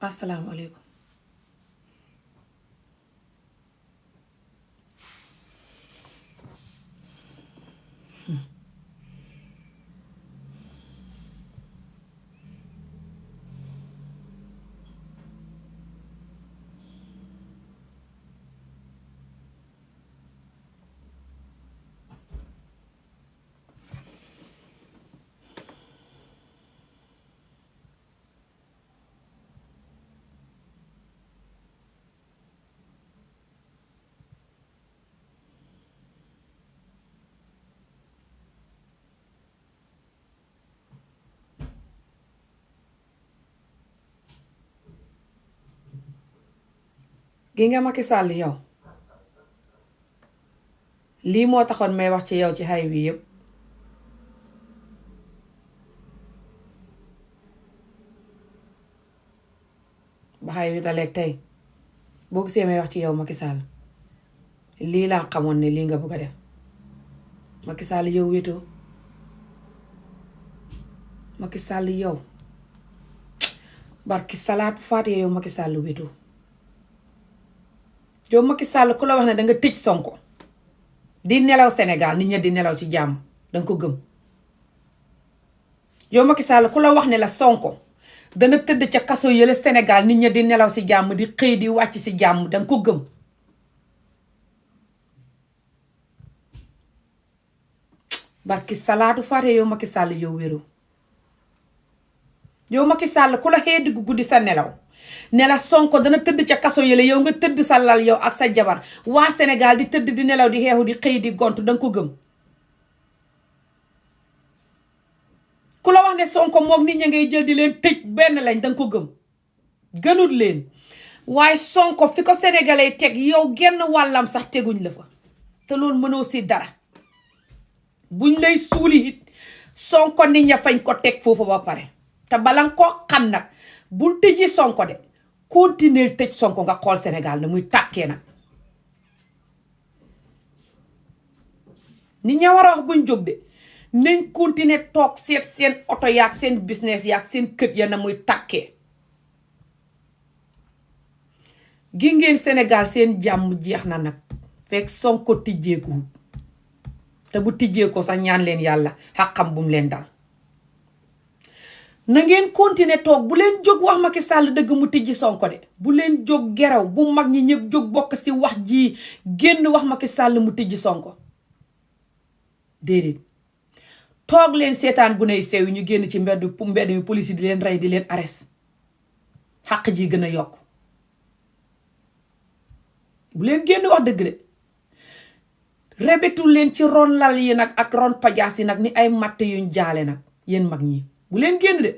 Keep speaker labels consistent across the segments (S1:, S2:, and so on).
S1: asalaamaaleykum. gi nga Macky Sall yow lii moo taxoon may wax ci yow ci xay wi yëpp ba xay wi daleeg tey boo gisee may wax ci yow Macky Sall lii laa xamoon ne lii nga bëgg a def Macky Sall yow wéetoo Macky Sall yow barki salaatu faatee yow Macky Sall wéetoo yow Macky Sall ku la wax ne danga tëj Sonko di nelaw Sénégal nit ñi di nelaw ci jàmm danga ko gëm yow Macky Sall ku la wax ne la Sonko dana tëdd ca kaso yële Sénégal nit ñi di nelaw ci jàmm di xëy di wàcc ci jàmm danga ko gëm barki salaatu faate yow Macky Sall yow wéro yow Macky Sall ku la xëy diggu guddi sa nelaw ne la Sonko dana tëdd ca kaso yële yow nga tëdd sa lal yow ak sa jabar waa Sénégal di tëdd di nelaw di xeexu di xëy di gont danga ko gëm ku la wax ne Sonko moom nit ñi ngay jël di leen tëj benn lañ danga ko gëm gënul leen waaye Sonko fi ko sénégalais teg yow genn wàllam sax teguñ la fa te loolu mënoo si dara buñ lay suuli it Sonko nit ña fañ ko teg foofu ba pare te bala nga koo xam nag bul tëji Sonko de continuer tëj Sonko nga xool Sénégal na muy tàkkee nag nit ña war a wax buñ jóg de nañ continuer toog seet seen oto yaag seen business yaag seen kër ya na muy tàkkee gi ngeen Sénégal seen jàmm jeex na nag fekk Sonko tijjeeku te bu tijjee ko sax ñaan leen yàlla xaqam bum leen dal na ngeen continuer toog bu leen jóg wax Macky Sall dëgg mu tijji Sonko de bu leen jóg geraw bu mag ñi ñëpp jóg bokk ci wax ji génn wax Macky Sall mu tijji Sonko déedéet toog leen seetaan gu ney sew yi ñu génn ci mbedd mi police di leen rey di leen arrest xaq ji gën a yokk bu leen génn wax dëgg de rebetu leen ci ron lal yi nag ak ron pajaas yi nag ni ay matt yuñ jaale nag yéen mag ñi bu leen génn de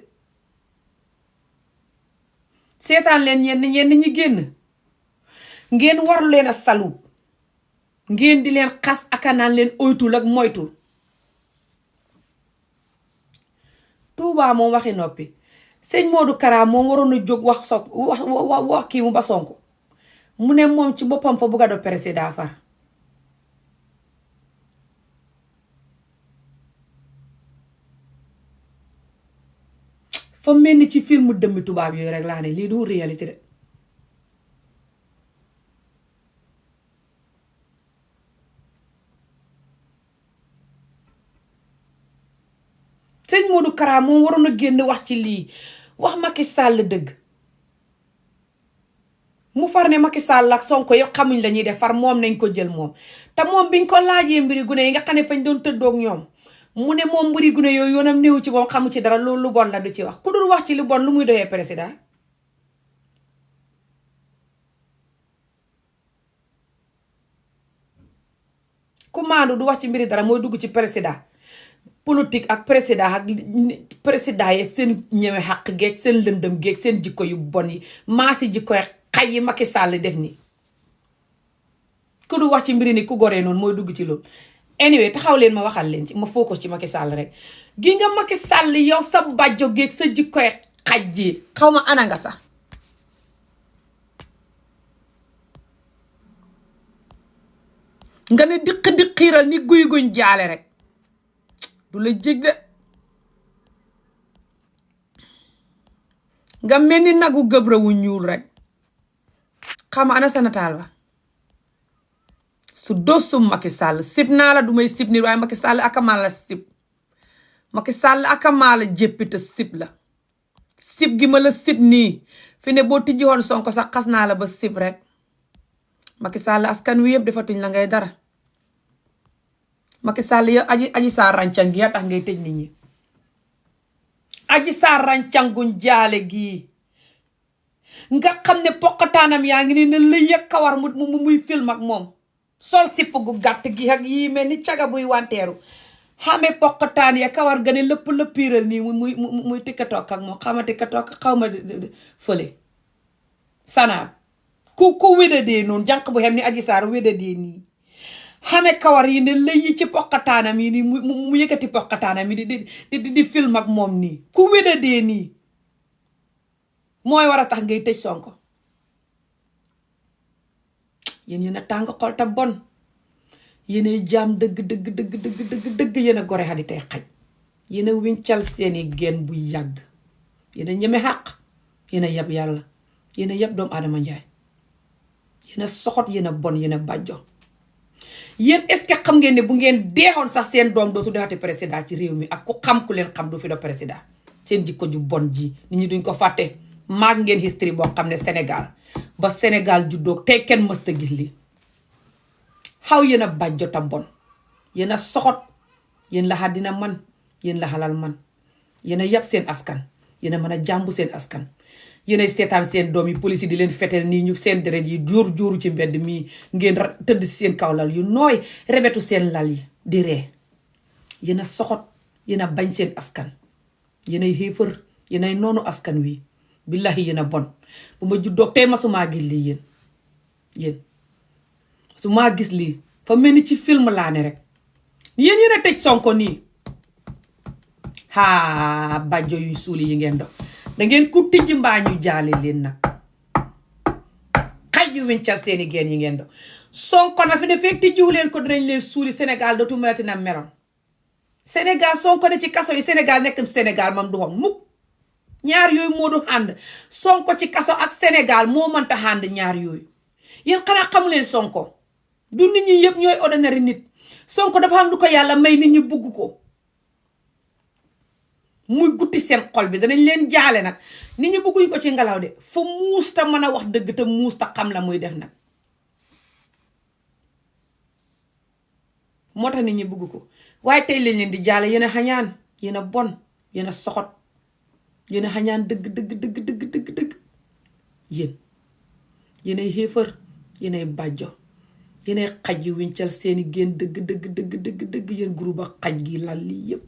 S1: seetaan leen ñenn ñi génn ngeen war leen a salut ngeen di leen xas aka naan leen oytul ak moytul Touba moom waxi noppi sëñ Modou Kara moom waroon a jóg wax kii mu ba Sonko mu ne moom ci boppam fa bugg a do président far fa mel ni ci film dëmmi tubaab yooyu rek laa ne lii du réalité de sëñ Modou Kara moom waroon a génn wax ci lii wax Macky Sall dëgg mu far ne Macky Sall ak Sonko yëpp xamuñ la ñuy def far moom nañ ko jël moom te moom biñ ko laajee mbiri gune yi nga xam ne fañ doon tëddoog ñoom mu ne moom mbiri gune yooyu yoonam néew ci moom xamu ci dara loolu lu bon la du ci wax ku dul wax ci lu bon lu muy doyee président ku maandu du wax ci mbiri dara mooy dugg ci président politique ak président yeeg seen ñeme xaq geeg seen lëndëm geeg seen jikko yu bon yi maasi jikko xay yi Macky Sall def nii ku du wax ci mbiri ni ku goree noonu mooy dugg ci loolu anyway taxaw leen ma waxal leen ci ma focus ci Macky Sall rek gi nga Macky Sall yow sa bàjjo geeg sa jikkoy xaj ji xaw ma ana nga sax nga ne diq xiiral ni guy guñ jaale rek du la jég de nga mel ni nagu gëbrë wu ñuul rek. xama ana sa nataal ba su dosum Macky Sall sib naa la du may sib nit waaye Macky Sall akamaa la sib. Macky Sall akamaa la jéppite sib la. sib gi ma la sib nii fi ne boo tijji woon Sonko sax xas naa la ba sib rek. Macky Sall askan wi yëpp defatuñ la ngay dara. Macky Sall yow aji saa rancang gi yaa tax ngay tëj nit ñi. aji saa rancanguñ jaale gii nga xam ne poqataanam yaa ngi ni ne la yëg kawar muy film ak moom. sol sipp gu gàtt gi ak yii mel ni caga buy wanteeru. xame poqataan ya kawar gane lëpp lëppiiral nii muy tikkatook ak moom xama tikkatook xaw ma fële. sanaab ku wédadee noonu jànq bu xem ni aji saar wédadee nii. xame kawar yi ne lëy yi ci poqataanam yi nii mu yëkkati poqataanam yi di film ak moom nii. ku wédadee nii mooy war a tax ngay tëj Sonko. yéen a tàng xol ta bon. yéen a jaam dëgg yéen a gore xadi tey xaj. yéen a wincal seeni geen bu yàgg. yéen a ñeme xàq. yéen a yab yàlla. yéen a yab doomu Adama Njaay. yéen a soxot yéen a bon yéen a bàjjo. yéen est-ce que xam ngeen ne bu ngeen deexoon sax seen doom dootu defati président ci réew mi ak ku xam ku leen xam du fi do président. seen jikko ju bon ji nit ñi duñ ko fàtte. maag ngeen history boo xam ne Sénégal ba Sénégal juddoo tey kenn mësta gis li xaw yéen a bàjjo ta bon. yéen a soxot. yéen la àddina man. yéen la xalal man. yéen a yab seen askan. yéen a mën a jàmbu seen askan. yéen a seetaan seen doom yi police yi di leen fetel nii ñu seen deret yi jóoru ci mbedd mii ngeen tëdd si seen kaw lal yu nooy rebetu seen lal yi di ree. yéen a soxot. yéen a bañ seen askan. yéen ay xéefër. yéen ay noonu askan wi. billahi yéen a bon. bu ma juddoo tey masumaa gis lii yéen su maa gis lii fa mel ni ci film laa ne rek. yéen a tëj Sonko nii. haa bàjjo yuy suuli yi ngeen dox da ngeen ku tijji mbaa ñu jaale leen nag. xaj yu wincal seeni geen yi ngeen dox. Sonko na fi ne fekk tijjiwu leen ko dinañ leen suuli Sénégal dootu melati na meroon. Sénégal Sonko ne ci kaso yi Sénégal nekk Sénégal mam du xoon mukk. ñaar yooyu moo du ànd. Sonko ci kaso ak Sénégal moo mënta ànd ñaar yooyu. yéen xanaa xamu leen Sonko du nit ñi yëpp ñooy ordinaire nit. Sonko dafa am lu ko yàlla may nit ñi bugg ko. muy gutti seen xol bi danañ leen jaale nag. nit ñi bugguñ ko ci ngelaw de fa muus ta mën a wax dëgg te muus ta xam la muy def nag. moo tax nit ñi bugg ko waaye tey lañ leen di jaale yéen a xañaan yéen a bon yéen a soxot yéen a xañaan dëgg. yéen ay xéefër yéen ay bàjjo yéen ay xaj yu wincal seeni génn dëgg yéen groupe ak xaj gi lal lii yëpp.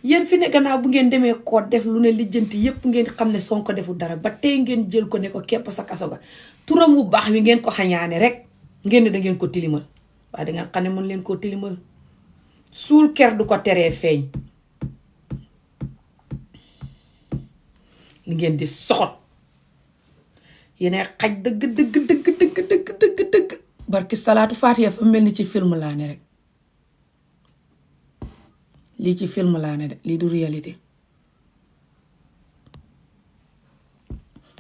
S1: yéen fi ne gannaaw bu ngeen demee koo def lu ne lijjanti yëpp ngeen xam ne Sonko deful dara ba tey ngeen jël ko ne ko képp sa kaso ga turam wu baax wi ngeen ko xañaane rek ngeen ne da ngeen ko tilimal. waaye dangeen xam ne mën leen koo tilimal. suul ker du ko teree feeñ. li ngeen di soxot yéen xaj dëgg barki salaatu faatiha fa mel ni ci film laa ne rek. lii ci film laa ne de lii du réalité.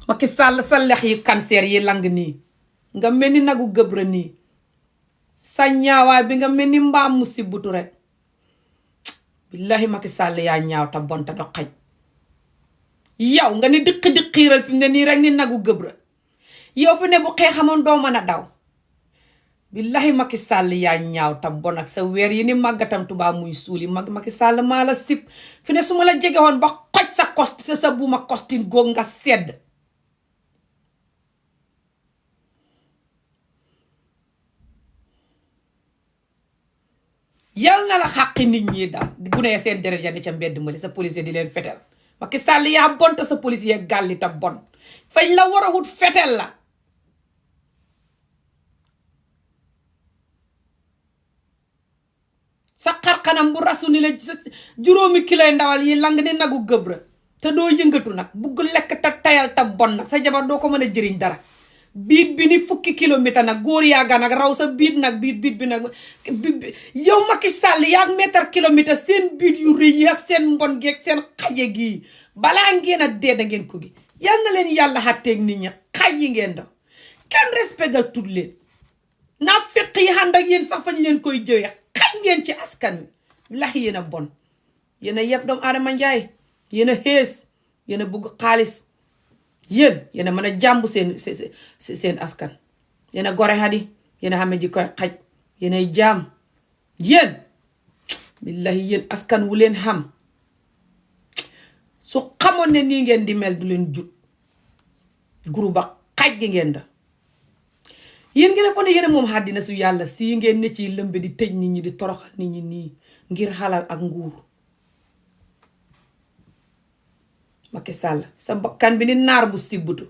S1: Macky Sall sa lex yi cancer yi lang nii nga mel ni nagu gëbra nii sa ñaawaay bi nga mel ni mbaam mu sibbutu rek. billahi Macky Sall yaa ñaaw ta bon ta do xaj. yow nga ni diqiiral fi mu ne nii rek ni nagu gëbra. yow fi ne bu xeexamoon doo mën a daw. billahi Macky Sall yaa ñaaw ta bon ak sa weer yi ni màggatam tubaab muy suuli Macky Sall maa la sib fi ne su ma la jege woon ba xoj sa kost sa buuma kostin góog nga sedd. yal na la xàqi nit ñi daal bu nee seen deret ya ni ca mbedd mali sa policier di leen fetel. Macky Sall yaa bon te sa policier gàlli ta bon fañ la war a wut fetel la. sa xarxanam bu rasu ni la juróomi kiloy ndawal yi lang ni nagu gëbra te doo yëngatu nag bugg lekk te tayal te bon nag sa jabar doo ko mën a jëriñ dara. biit bi ni fukki kilomètre nag góor yaaga nag raw sa biit nag biit bi nag yow Macky Sall yaa mètre kilomètre seen biit yu rëy yi ak seen mbon gi ak seen xaje gi balaa ngeen a dee da ngeen ko gi yal na leen yàlla xàtteeg nit ñi xay yi ngeen do kenn respectal tut leen naa fekk yi ànd ak yéen sax fañ leen koy jëwee xañ ngeen ci askan wi billahi yéen a bon yéen a yeb doomu aadama njaay yéen a xees yéen a bugg xaalis yéen a mën a jàmbu seen askan yéen a gore xadi yéen a xame ji koy xaj yéen ay jaam yéen billahi yéen askan wu leen xam su xamoon ne nii ngeen di mel du leen jut guru ba xaj gi ngeen da yéen ngeen a fone yéen a moom àddina su yàlla si ngeen ne ci lëmbe di tëj nit ñi di toroxal nit ñi nii ngir xalal ak nguur Macky Sall sa bakkan bi ni naar bu sibbutu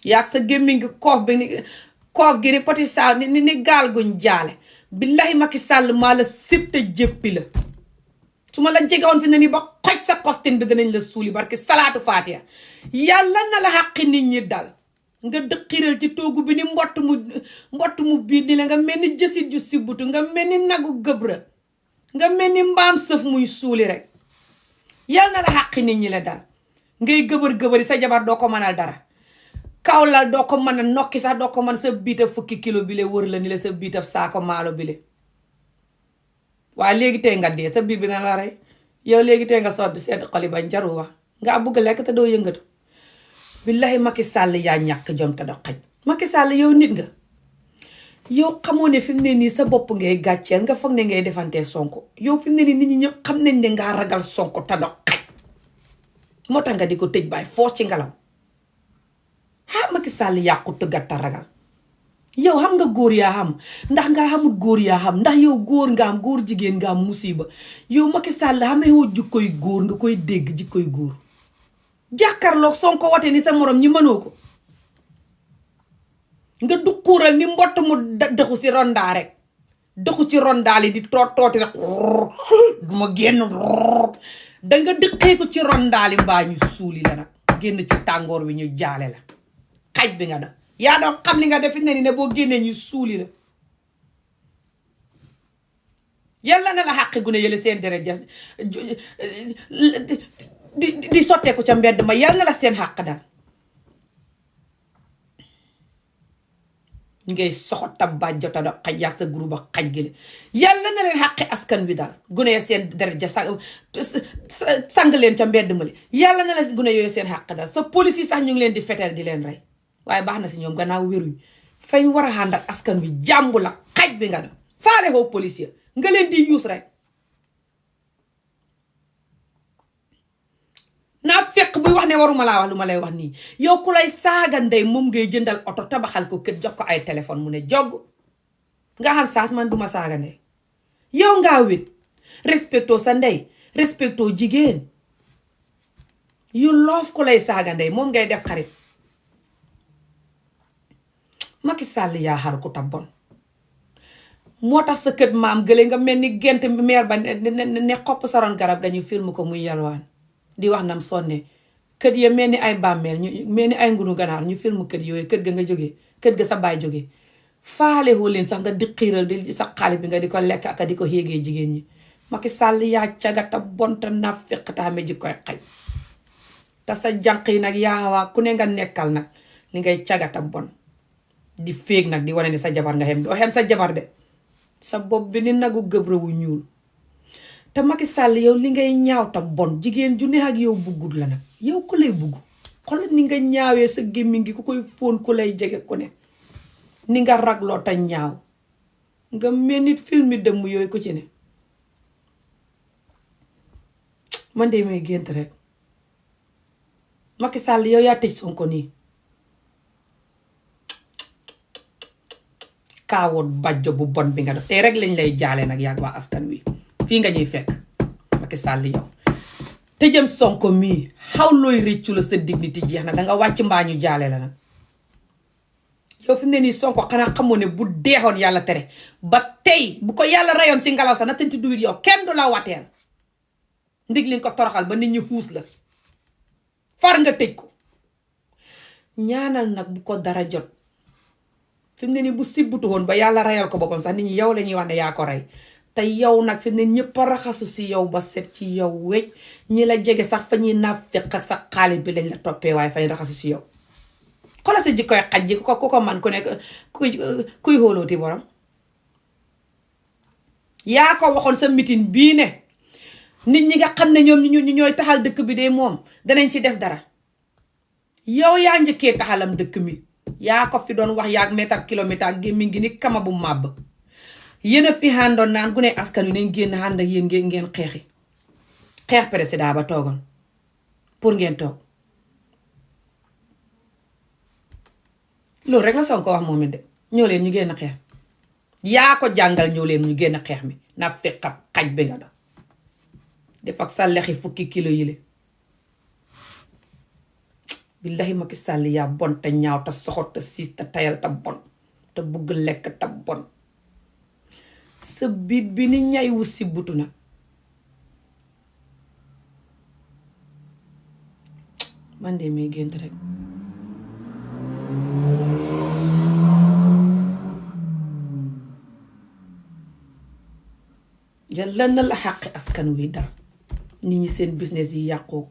S1: yaag sa gémmiñ gi koof gi ni poti saa ni gaal guñ jaale billahi Macky Sall maa la sib te jéppi la su ma la jegewoon fi ne nii ba xoj sa kostin bi danañ la suuli barki salaatu faatiha yàlla na la xàqi nit ñi dal nga dëqiral ci toogu bi ni mbott mu biir ni la nga mel ni jësit ju sibbutu nga mel ni nagu gëbra nga mel ni mbaam sëf muy suuli rek yàlla na la xàqi nit ñi la dal ngay gëbër sa jabar doo ko mënal dara kawlal doo ko mën a nokki sax doo ko mën sa biitab fukki kilo bi le wër la ni la sa biitab saako maalo bi le waaye léegi tey nga dee sa biir bi na la rey yow léegi tey nga soot bi sedd xoli bañ jaru wax nga bugg lekk te doo yëngatu billahi Macky Sall yaa ñàkk jom te do xaj Macky Sall yow nit nga yow xamoo ne fi mu ne nii sa bopp ngay gàcceel nga foog ne ngay defantee Sonko yow fi mu ne nii nit ñi ñëpp xam nañ ne ngaa ragal Sonko te do xaj moo tax nga di ko tëj baay foo ci ngelaw Macky Sall yàqu tëggat ta ragal yow xam nga góor yaa xam ndax nga xamut góor yaa xam ndax yow góor nga am góor jigéen nga am musiba yow Macky Sall xamee woo jikkoy góor nga koy dégg jikkoy góor jàkkaarloog Sonko wate ni sa morom ñi mënoo ko nga duquural ni mbott mu dëxu si rondaa rek dëxu ci rondaali di tooti rek duma génn danga dëqee ko ci rondaali mbaa ñu suuli la nag génn ci tàngoor wi ñu jaale la xaj bi nga da yaa doon xam li nga def ne ni ne boo génnee ñu suuli la yàlla na la xàqi gune yële seen deret ja di sotteeku ca mbedd ma yàlla na la seen xàq daal ngay soxot tab bàjjota da xaj yaag sa groupe ba xaj gi yàlla na leen xàqi askan wi daal gune ya seen deret ja sang leen ca mbedd ma li yàlla na la gune yooyu seen xàq daal sa police yi sax ñu ngi leen di feteel di leen rey waaye baax na si ñoom gannaaw wéruñ fañ war a ànd ak askan wi jàmbu la xaj bi nga da faale xoo policier nga leen di yuus rek naa fekk buy wax ne waruma laa wax lu ma lay wax nii yow ku lay saaga ndey moom ngay jëndal oto tabaxal ko kër jox ko ay téléphone mu ne jogg nga xam sax man duma saaga ndey yow ngaa wét respecto sa ndey respecto jigéen you love ku lay saaga ndey moom ngay def xarit Macky Sall yaa xar ku ta bon moo tax sa kët maam gële nga mel ni gent meer ba ne xopp saroon garab ga ñu film ko muy yalwaan di wax nam sonne kët ya mel ni ay bàmmeel ñu mel ni ay ngunu ganaar ñu film kët yooyu kët ga nga jógee kët ga sa baay jógee faale woo leen sax nga di xiiral di sa xaalis bi nga di ko lekk ak di ko yéegee jigéen ñi Macky Sall yaa cagata bonta na fekk taame ji koy xaj te sa jànq yi nag yaa xawaa ku ne nga nekkal nag li ngay cagata bon di féeg nag di wane ni sa jabar nga xem doo xem sa jabar de sa bopp bi ni nagu gëbrawu ñuul te Macky Sall yow li ngay ñaaw ta bon jigéen ju ne ak yow buggut la nag yow ku lay bugg xoolal ni nga ñaawee sa gémmiñ gi ku koy fóon ku lay jege ku ne ni nga ragloo ta ñaaw nga mel nit filmi dëmm yooyu ko ci ne man de may gént rek Macky Sall yow yaa tëj Sonko nii kaawoot bàjjo bu bon bi nga def tey rek lañ lay jaale nag yàgg waa askan wi fii nga ñuy fekk Macky Sall yow te jëm Sonko mii xaw looy rëccu la sa dignité jeex na danga wàcc mbaa ñu jaale la nag yow fi mu ne nii Sonko xanaa xamoo ne bu deexoon yàlla tere ba tey bu ko yàlla rayoon si ngelaw sax na tanti duwit yow kenn du la wateel ndig liñ ko toroxal ba nit ñi xuus la far nga tëj ko ñaanal nag bu ko dara jot fi mu ne nii bu sibbutu woon ba yàlla rayal ko boppam sax nit ñi yow la ñuy wax ne yaa ko rey te yow nag fi ne ñëpp a raxasu si yow ba set ci yow wéj ñi la jege sax fa ñuy naafeq ak sa xaalis bi lañ la toppee waaye fay raxasu si yow xoolal sa jikkoy xaj ji ku ko man ku nekk kuy xóolooti borom yaa ko waxoon sa mitin bii ne nit ñi nga xam ne ñoom ñu ñooy taxal dëkk bi de moom danañ ci def dara yow yaa njëkkee taxalam dëkk mi yaa ko fi doon wax yaag mètre kilomètre ak gémmi ngi ni kama bu màbb yéen a fi àndoon naan gu ne askan wi nañ génn ànd ak yéen ngeen xeex président ba toogoon pour ngeen toog loolu rek la Sonko wax moom it de ñoo leen ñu génn xeex yaa ko jàngal ñoo leen ñu génn xeex mi na fekkab xaj bi nga doon def ak sa lexi fukki kilo yile billahi Macky Sall yaa bon te ñaaw te soxot te siis te tayal te bon te bugg lekk te bon sa biit bi ni ñay wu si butu nag man de may gént rek yàlla na la xàqi askan wi dal nit ñi seen business yi yàqoo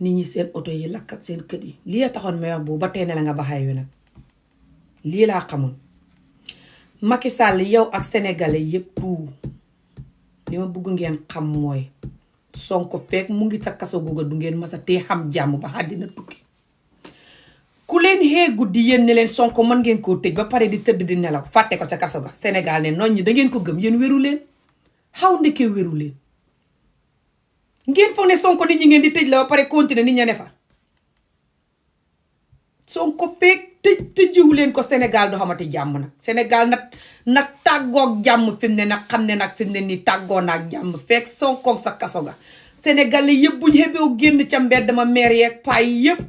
S1: nit ñi seen oto yi lakk ak seen kër yi lii a taxoon may wax boobu ba tey ne la nga baxaay wi nag lii laa xamoon Macky Sall yow ak sénégalais yépp li ma bëgg ngeen xam mooy Sonko fekk mu ngi sa kaso googa du ngeen masa tee xam jàmm ba àddina tukki ku leen xee guddi yéen ne leen Sonko mën ngeen koo tëj ba pare di tëdd di nelaw fàtte ko ca kaso ga Sénégal ne noon ñi da ngeen ko gëm yéen wéru leen xaw ndekee wéru leen ngeen foog ne Sonko nit ñi ngeen di tëj la ba pare continuer nit ña ne fa Sonko fekk tëjiwu leen ko Sénégal du xamati jàmm nag Sénégal nag tàggoog jàmm fi mu ne nag xam ne nag fi mu ne nii tàggoo naag jàmm fekk Sonko sa kaso ga Sénégalais yëpp buñ xebew génn ca mbedd ma maire yeeg paay yëpp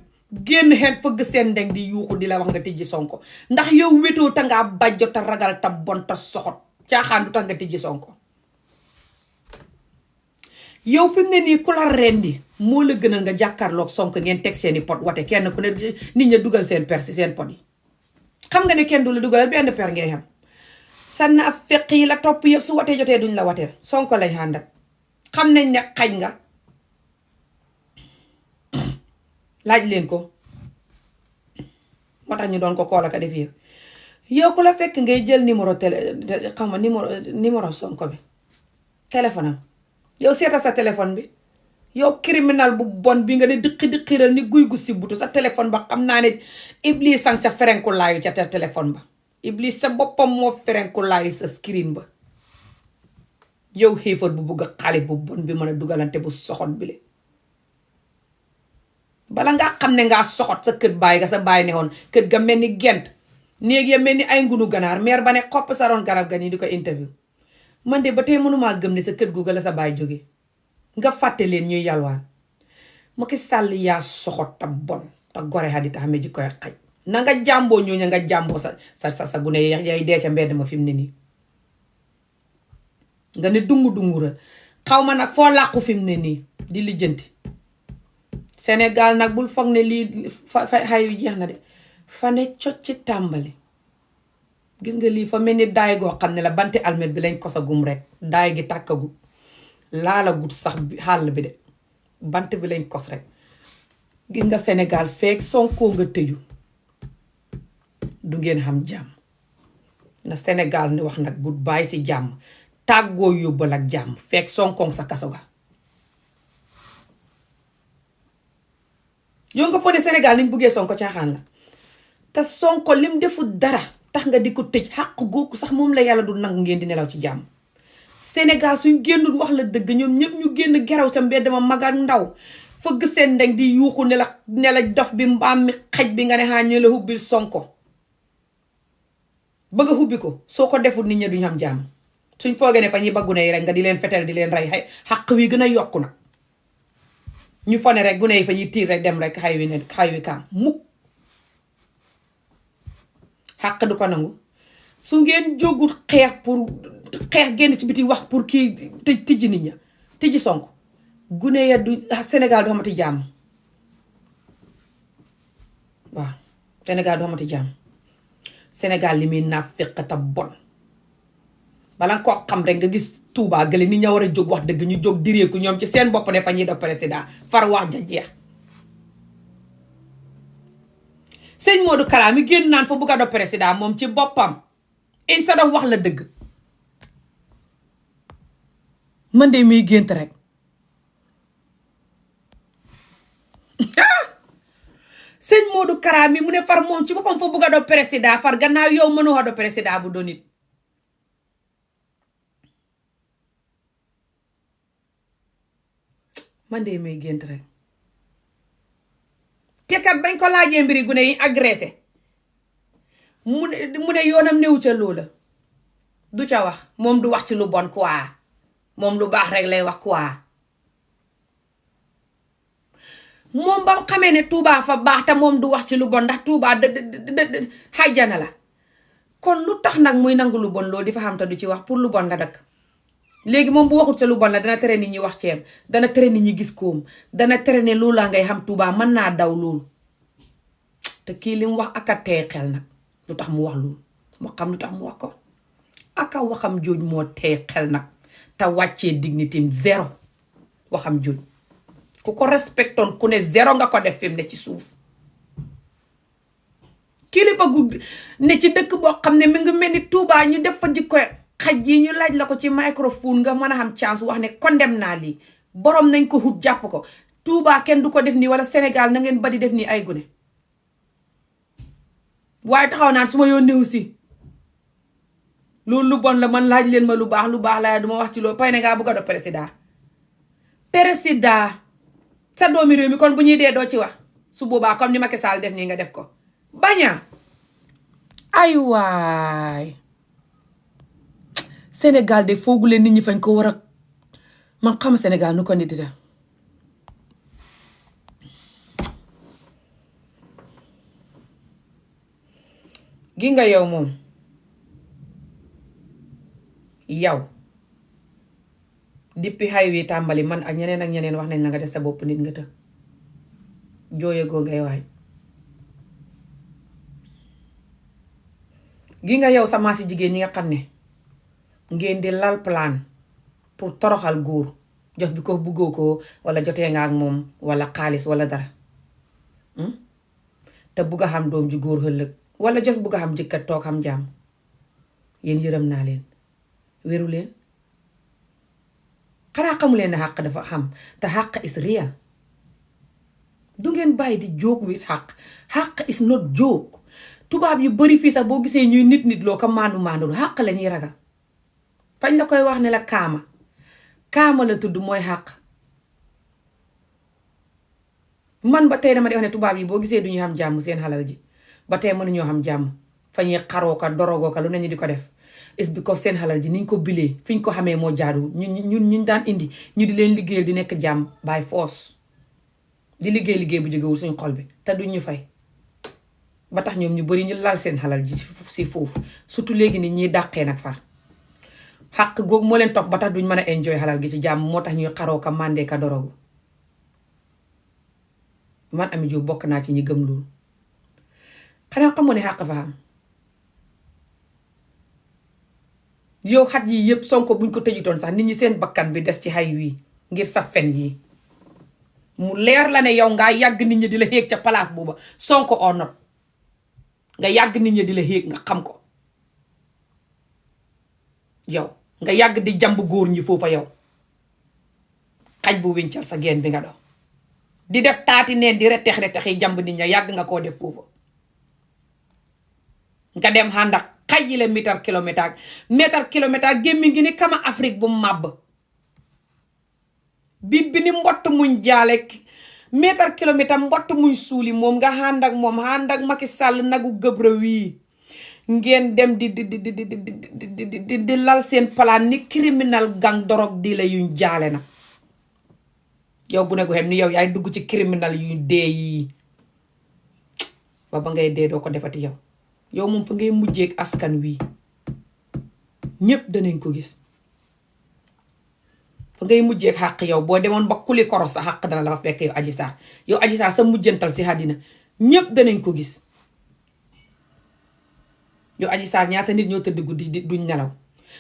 S1: génn xel fëgg seen ndeng di yuuxu di la wax nga tijji Sonko ndax yow wétoo ta ngaa bàjjo ta ragal ta bon ta soxot caaxaan du tax nga tijji Sonko yow fi mu ne nii ku la rendi moo la gënal nga jàkkaarloog Sonko ngeen teg seeni pot wate kenn ku ne nit ña dugal seen per si seen pot yi xam nga ne kenn du la dugalal benn per ngay xam sànn ab feq yi la topp yëpp su watee jotee duñ la wateel Sonko lañ àndat xam nañ ne xaj nga laaj leen ko moo tax ñu doon ko koola ka def yëpp yow ku la fekk ngay jël numéro xam nga numéro Sonko bi téléphone am yow seeta sa téléphone bi yow criminal bu bon bi nga ne diqiral ni guy gu si butu sa téléphone ba xam naa ne Iblis sang sa ferenku laayu ca téléphone ba Iblis sa boppam moo ferenku laayu sa screen ba yow xéefar bu bugg a xaalis bu bon bi mën a dugalante bu soxot bi le bala nga xam ne ngaa soxot sa kër baay ga sa baay ne woon kër ga mel ni gent néeg ya mel ni ay ngunu ganaar meer ba ne xopp sa roon garab ga nii di ko interview man de ba tey mënumaa gëm ne sa kër googa la sa baay jógee nga fàtte leen ñuy yalwaan Macky Sall yaa soxot ta bon te gore xa di tax me ji koy xaj na nga jàmboo ñooñu nga jàmboo sa gune yay dee ca mbedd ma fi mu ne nii nga ne dungu-dungura xaw ma nag foo làqu fi mu ne nii di lijjanti Sénégal nag bul foog ne lii xay yu jeex na de fa ne cocc ci tàmbali gis nga lii fa mel ni daay goo xam ne la banti almet bi lañ kosagum rek daay gi tàkkagut laala gut sax bi xàll bi de bant bi lañ kos rek gis nga Sénégal feek Sonko nga tëju du ngeen xam jàmm na Sénégal ni wax nag goodbye si jàmm tàggoo yóbbal ak jàmm feek Sonko sa kaso ga yow nga foog ne Sénégal niñ buggee Sonko caaxaan la te Sonko lim deful dara tax nga di ko tëj xàq googu sax moom la yàlla du nangu ngeen di nelaw ci jàmm Sénégal suñ génnul wax la dëgg ñoom ñëpp ñu génn geraw ca mbedd ma mag ak ndaw fëgg seen ndeng di yuuxu ne la dof bi mbaam mi xaj bi nga ne xaa ñu la hubbil Sonko bëgg a hubbi ko soo ko deful nit ñi duñ xam jàmm suñ foogee ne fa ñuy baggu ne yi rek nga di leen fetel di leen rey xaq wi gën a yokku nag ñu fone rek gune yi fa ñuy tiir rek dem rek xay wi kaam mukk xaq du ko nangu su ngeen jógut xeex génn ci biti wax pour kii tijji nit ña tijji Sonko gune ya du Sénégal du xamati jàmm waaw Sénégal du xamati jàmm Sénégal li muy naaf fekk ta bon bala nga koo xam rek nga gis Touba gële ni ña war a jóg wax dëgg ñu jóg direeku ñoom ci seen bopp ne fa ñuy def président far wax ja jeex. sëñ Modou Kara mi génn naan fa bugg a do président moom ci boppam instead of wax la dëgg man de muy gént rek sëñ Modou Kara mi mu ne far moom ci boppam fa bugg a do président far gannaaw yow mënoo a do président bu doon it man de muy gént rek te kat bañ ko laajee mbiri gune yi agressé mu ne yoonam newu ca loola du ca wax moom du wax ci lu bon quoi moom lu baax rek lay wax quoi moom ba mu xamee ne Touba fa baax te moom du wax ci lu bon ndax Touba xajjana la kon lu tax nag muy nangu lu bon loolu di fa xam te du ci wax pour lu bon la dëkk léegi moom bu waxut ca lu bon la dana tere nit ñi wax ceeb dana tere nit ñi gis koom dana tere ne loolu laa ngay xam Touba mën naa daw loolu te kii li mu wax aka tee xel nag lu tax mu wax loolu moo xam lu tax mu wax ko aka waxam jooj moo tee xel nag te wàccee dignité zéro waxam jooj ku ko respectoon ku ne zéro nga ko def fi mu ne ci suuf kilifa gu ne ci dëkk boo xam ne mi ngi mel ni Touba ñu def fa jikko xaj yi ñu laaj la ko ci microphone nga mën a xam chance wax ne condamné naa lii borom nañ ko hut jàpp ko Touba kenn du ko def nii wala Sénégal na ngeen ba di def nii ay gune waaye taxaw naan su ma yónnee aussi loolu lu bon la man laaj leen ma lu baax laa duma wax ci loolu pay ne ngaa bëgg a do président sa doomi réew mi kon bu ñuy dee doo ci wax su boobaa comme ni Macky Sall def nii nga def ko baña ay waay Sénégal de foogu leen nit ñi fañ ko war a man xam Sénégal nu ko nit di def gi nga yow moom yow depuis highway tàmbali man ak ñeneen wax nañ la nga def sa bopp nit nga të jooye goo ngay waaj gi nga yow sa maasi jigéen ñi nga xam ne ngeen di lal plan pour toroxal góor jox bi ko buggoo ko wala jotee nga ak moom wala xaalis wala dara te bugg a xam doom ji góor ëllëg wala jos bugg a xam jëkkat toog xam jàmm yéen yërëm naa leen wéru leen xanaa xamu leen ne xàq dafa xam te xàq is real du ngeen bàyyi di joke with xàq is not joke tubaab yu bari fii sax boo gisee ñuy nit loo ko maandu xàq la ñuy ragal fañ la koy wax ne la kaama la tudd mooy xàq man ba tey dama di wax ne tubaab yi boo gisee duñu xam jàmm seen xalal ji ba tey mënuñoo xam jàmm fa ñuy xaroo ka dorogoo ka lu ne ñu di ko def is because seen xalal ji niñ ko bilee fiñ ko xamee moo jaadu ñun daan indi ñu di leen liggéeyal di nekk jàmm by force di liggéey bu jógewul suñ xol bi te duñ ñu fay ba tax ñoom ñu bari ñu lal seen xalal ji si foofu surtout léegi nit ñiy dàqee nag far xàq googu moo leen topp ba tax duñ mën a enjoy xalal gi ci jàmm moo tax ñuy xaroo ka màndee ka dorogu man Ami Jóob bokk naa ci ñi gëm loolu xanaa xamoo ne xàq fa am yow xat yi yëpp Sonko buñ ko tëjutoon sax nit ñi seen bakkan bi des ci xay wii ngir sa fen yi mu leer la ne yow ngaa yàgg nit ñi di la yéeg ca place booba Sonko or not nga yàgg nit ñi di la yéeg nga xam ko yow nga yàgg di jàmb góor ñi foofa yow xaj bu wincal sa geen bi nga dox di def taati neen di retex yi jàmb nit ña yàgg nga koo def foofa nga dem xàndak xaj yi la mètre kilomètre gémmi ngi ni kama Afrique bu màbb biit bi ni mbott muñ jaale mètre kilomètre mbott muñ suuli moom nga xàndak moom xàndak Macky Sall nagu gëbra wii ngeen dem di lal seen palaan ni criminal gang dorog di la yuñ jaale nag yow bu ne gu xem ni yow yaay dugg ci criminal yuñ dee yii ba ngay dee doo ko defati yow moom fa ngay mujjeek askan wi ñépp danañ ko gis fa ngay mujjeek xàq yow boo demoon ba kuli koros sa xàq dana la fa fekk yow Adji Sarr sa mujjantal si àddina ñépp danañ ko gis yow Adji Sarr ñaata nit ñoo tëdd guddi duñ nelaw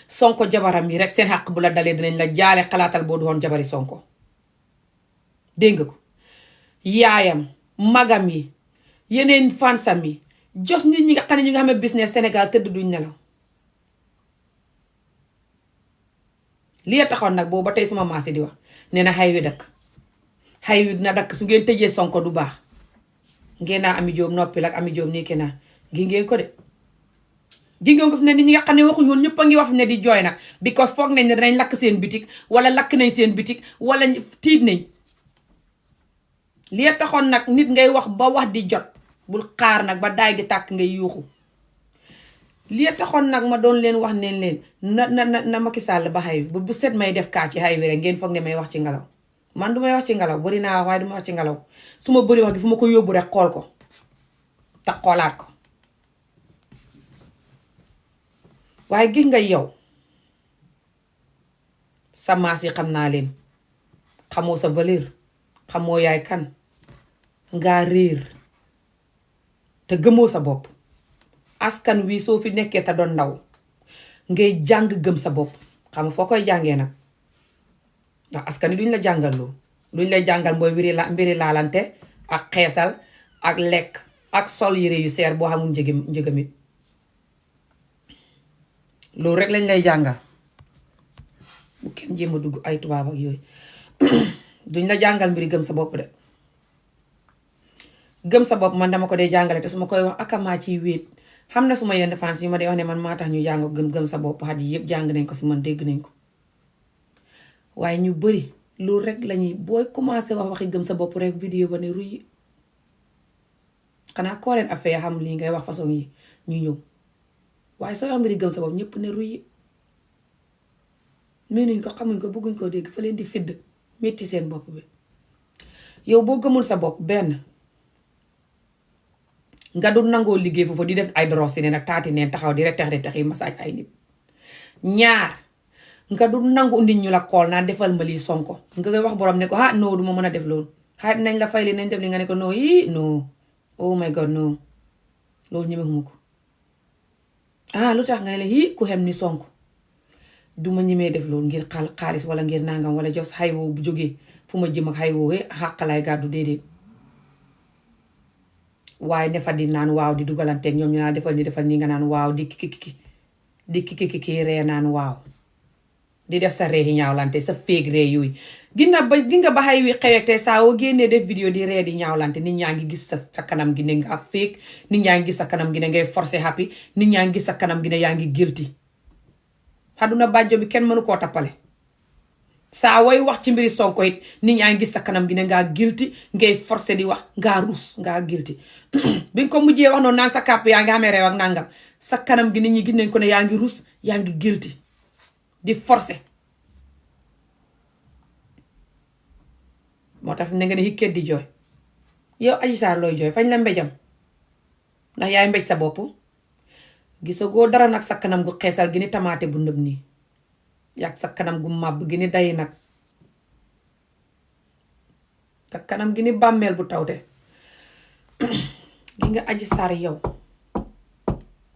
S1: Sonko jabaram yi rek seen xàq bu la dalee dinañ la jaale. Xalaatal boo doon jabari Sonko. dégg nga ko. yaayam magam yi yeneen fansam yi jos nit ñi nga xam ne ñu nga xamee business Sénégal tëdd duñ nelaw. li taxoon nag boobu ba tey sama maas yi di wax nee na xay wi dakk. xay wi dina dakk su ngeen tëjee Sonko du baax. ngeen naa Ami Joom noppi la ak Ami Joom nii ki naa gi ngeen ko de. gi ngeen ko fi ne nit ñi nga xam ne waxuñu woon ñëpp a ngi wax ne di jooy nag because foog nañ ne danañ lakk seen bitik wala lakk nañ seen bitik wala tiit nañ. li taxoon nag nit ngay wax ba wax di jot bul xaar nag ba daay gi tàkk ngay yuuxu. li taxoon nag ma doon leen wax neen leen na Macky Sall ba xay bu set may def kaa ci xay wi rek ngeen foog ne may wax ci ngelaw. man du may wax ci ngelaw bëri naa wax waaye du may wax ci ngelaw su ma bëri wax gi fu ma ko yóbbu rek xool ko te xoolaat ko. waaye gis nga yow sa maas yi xam naa leen xamoo sa valeur xamoo yaay kan ngaa réer te gëmoo sa bopp. askan wi soo fi nekkee te doon ndaw ngay jàng gëm sa bopp xam foo koy jàngee nag ndax askan wi duñ la jàngal loolu. luñ lay jàngal mooy mbiri laalante ak xeesal ak lekk ak sol yére yu seer boo xamul njëgamit loolu rek lañ lay jàngal. bu kenn jéem a dugg ay tubaab ak yooyu duñ la jàngal mbiri gëm sa bopp de. gëm sa bopp man dama ko dee jàngale te su ma koy wax akamaa ciy wéet. xam na suma yenn fans yi ma dee wax ne man maa tax ñu jàng gëm sa bopp xat yi yëpp jàng nañ ko si man dégg nañ ko. waaye ñu bëri loolu rek lañuy booy commencé wax waxi gëm sa bopp rek vidéo ba ne ruy. xanaa koo leen affaire xam lii ngay wax façon yi ñu ñëw waaye soo xam mbiri gëm sa bopp ñëpp ne ruy. mënuñ ko xamuñ ko bëgguñ koo dégg fa leen di fidd metti seen bopp bi. yow boo gëmul sa bopp benn nga du nangoo liggéey foofu di def ay dross ne nag taati neen taxaw di retex yi massage ay nit. ñaar nga du nangu nit ñu la kool naan defal ma lii Sonko nga koy wax borom ne ko ah non du ma mën a def loolu. xaar nañ la fay li nañ def li nga ne ko non yii non oh my god non loolu ñemewuma ko. lu tax nga ne la yii ku xem ni Sonko duma ñemee def loolu ngir xaalis wala ngir nangam wala jos xay woo bu jógee fu ma jëm ak xay woo xàqalaay gàddu déedéet. waaye ne fa di naan waaw di dugalanteeg ñoom ñu naan defal ni nga naan waaw di kiki ree naan waaw di def sa ree yi ñaawlante sa féeg ree yooyu. gi nga ba xay wi xewete saa woo génnee def vidéo di ree di ñaawlante nit ñaa ngi gis sa kanam gi ne nga féeg nit ñaa ngi gis sa kanam gi ne ngay forcé happy nit ñaa ngi gis sa kanam gi ne yaa ngi guilty. xaduna bàjjo bi kenn mënu koo tappale. saa way wax ci mbiri Sonko it nit ñaa ngi gis sa kanam gi ne ngaa guilty ngay forcé di wax ngaa ruus ngaa guilty. bi nga ko mujjee wax noonu naan sa kàpp yaa ngi xamee reew ak nangam sa kanam gi nit ñi gis nañ ko ne yaa ngi ruus yaa ngi guilty di forcé. moo tax ne nga ne hikket di jooy yow Adji Sarr looy jooy fañ la mbéjam ndax yaay mbéj sa bopp. gisagoo dara nag sa kanam gu xeesal gi ni tamaate bu nëb nii yàgg sa kanam gu màbb gi ni day nag sa kanam gi ni bàmmeel bu tawte. gi nga Adji Sarr yow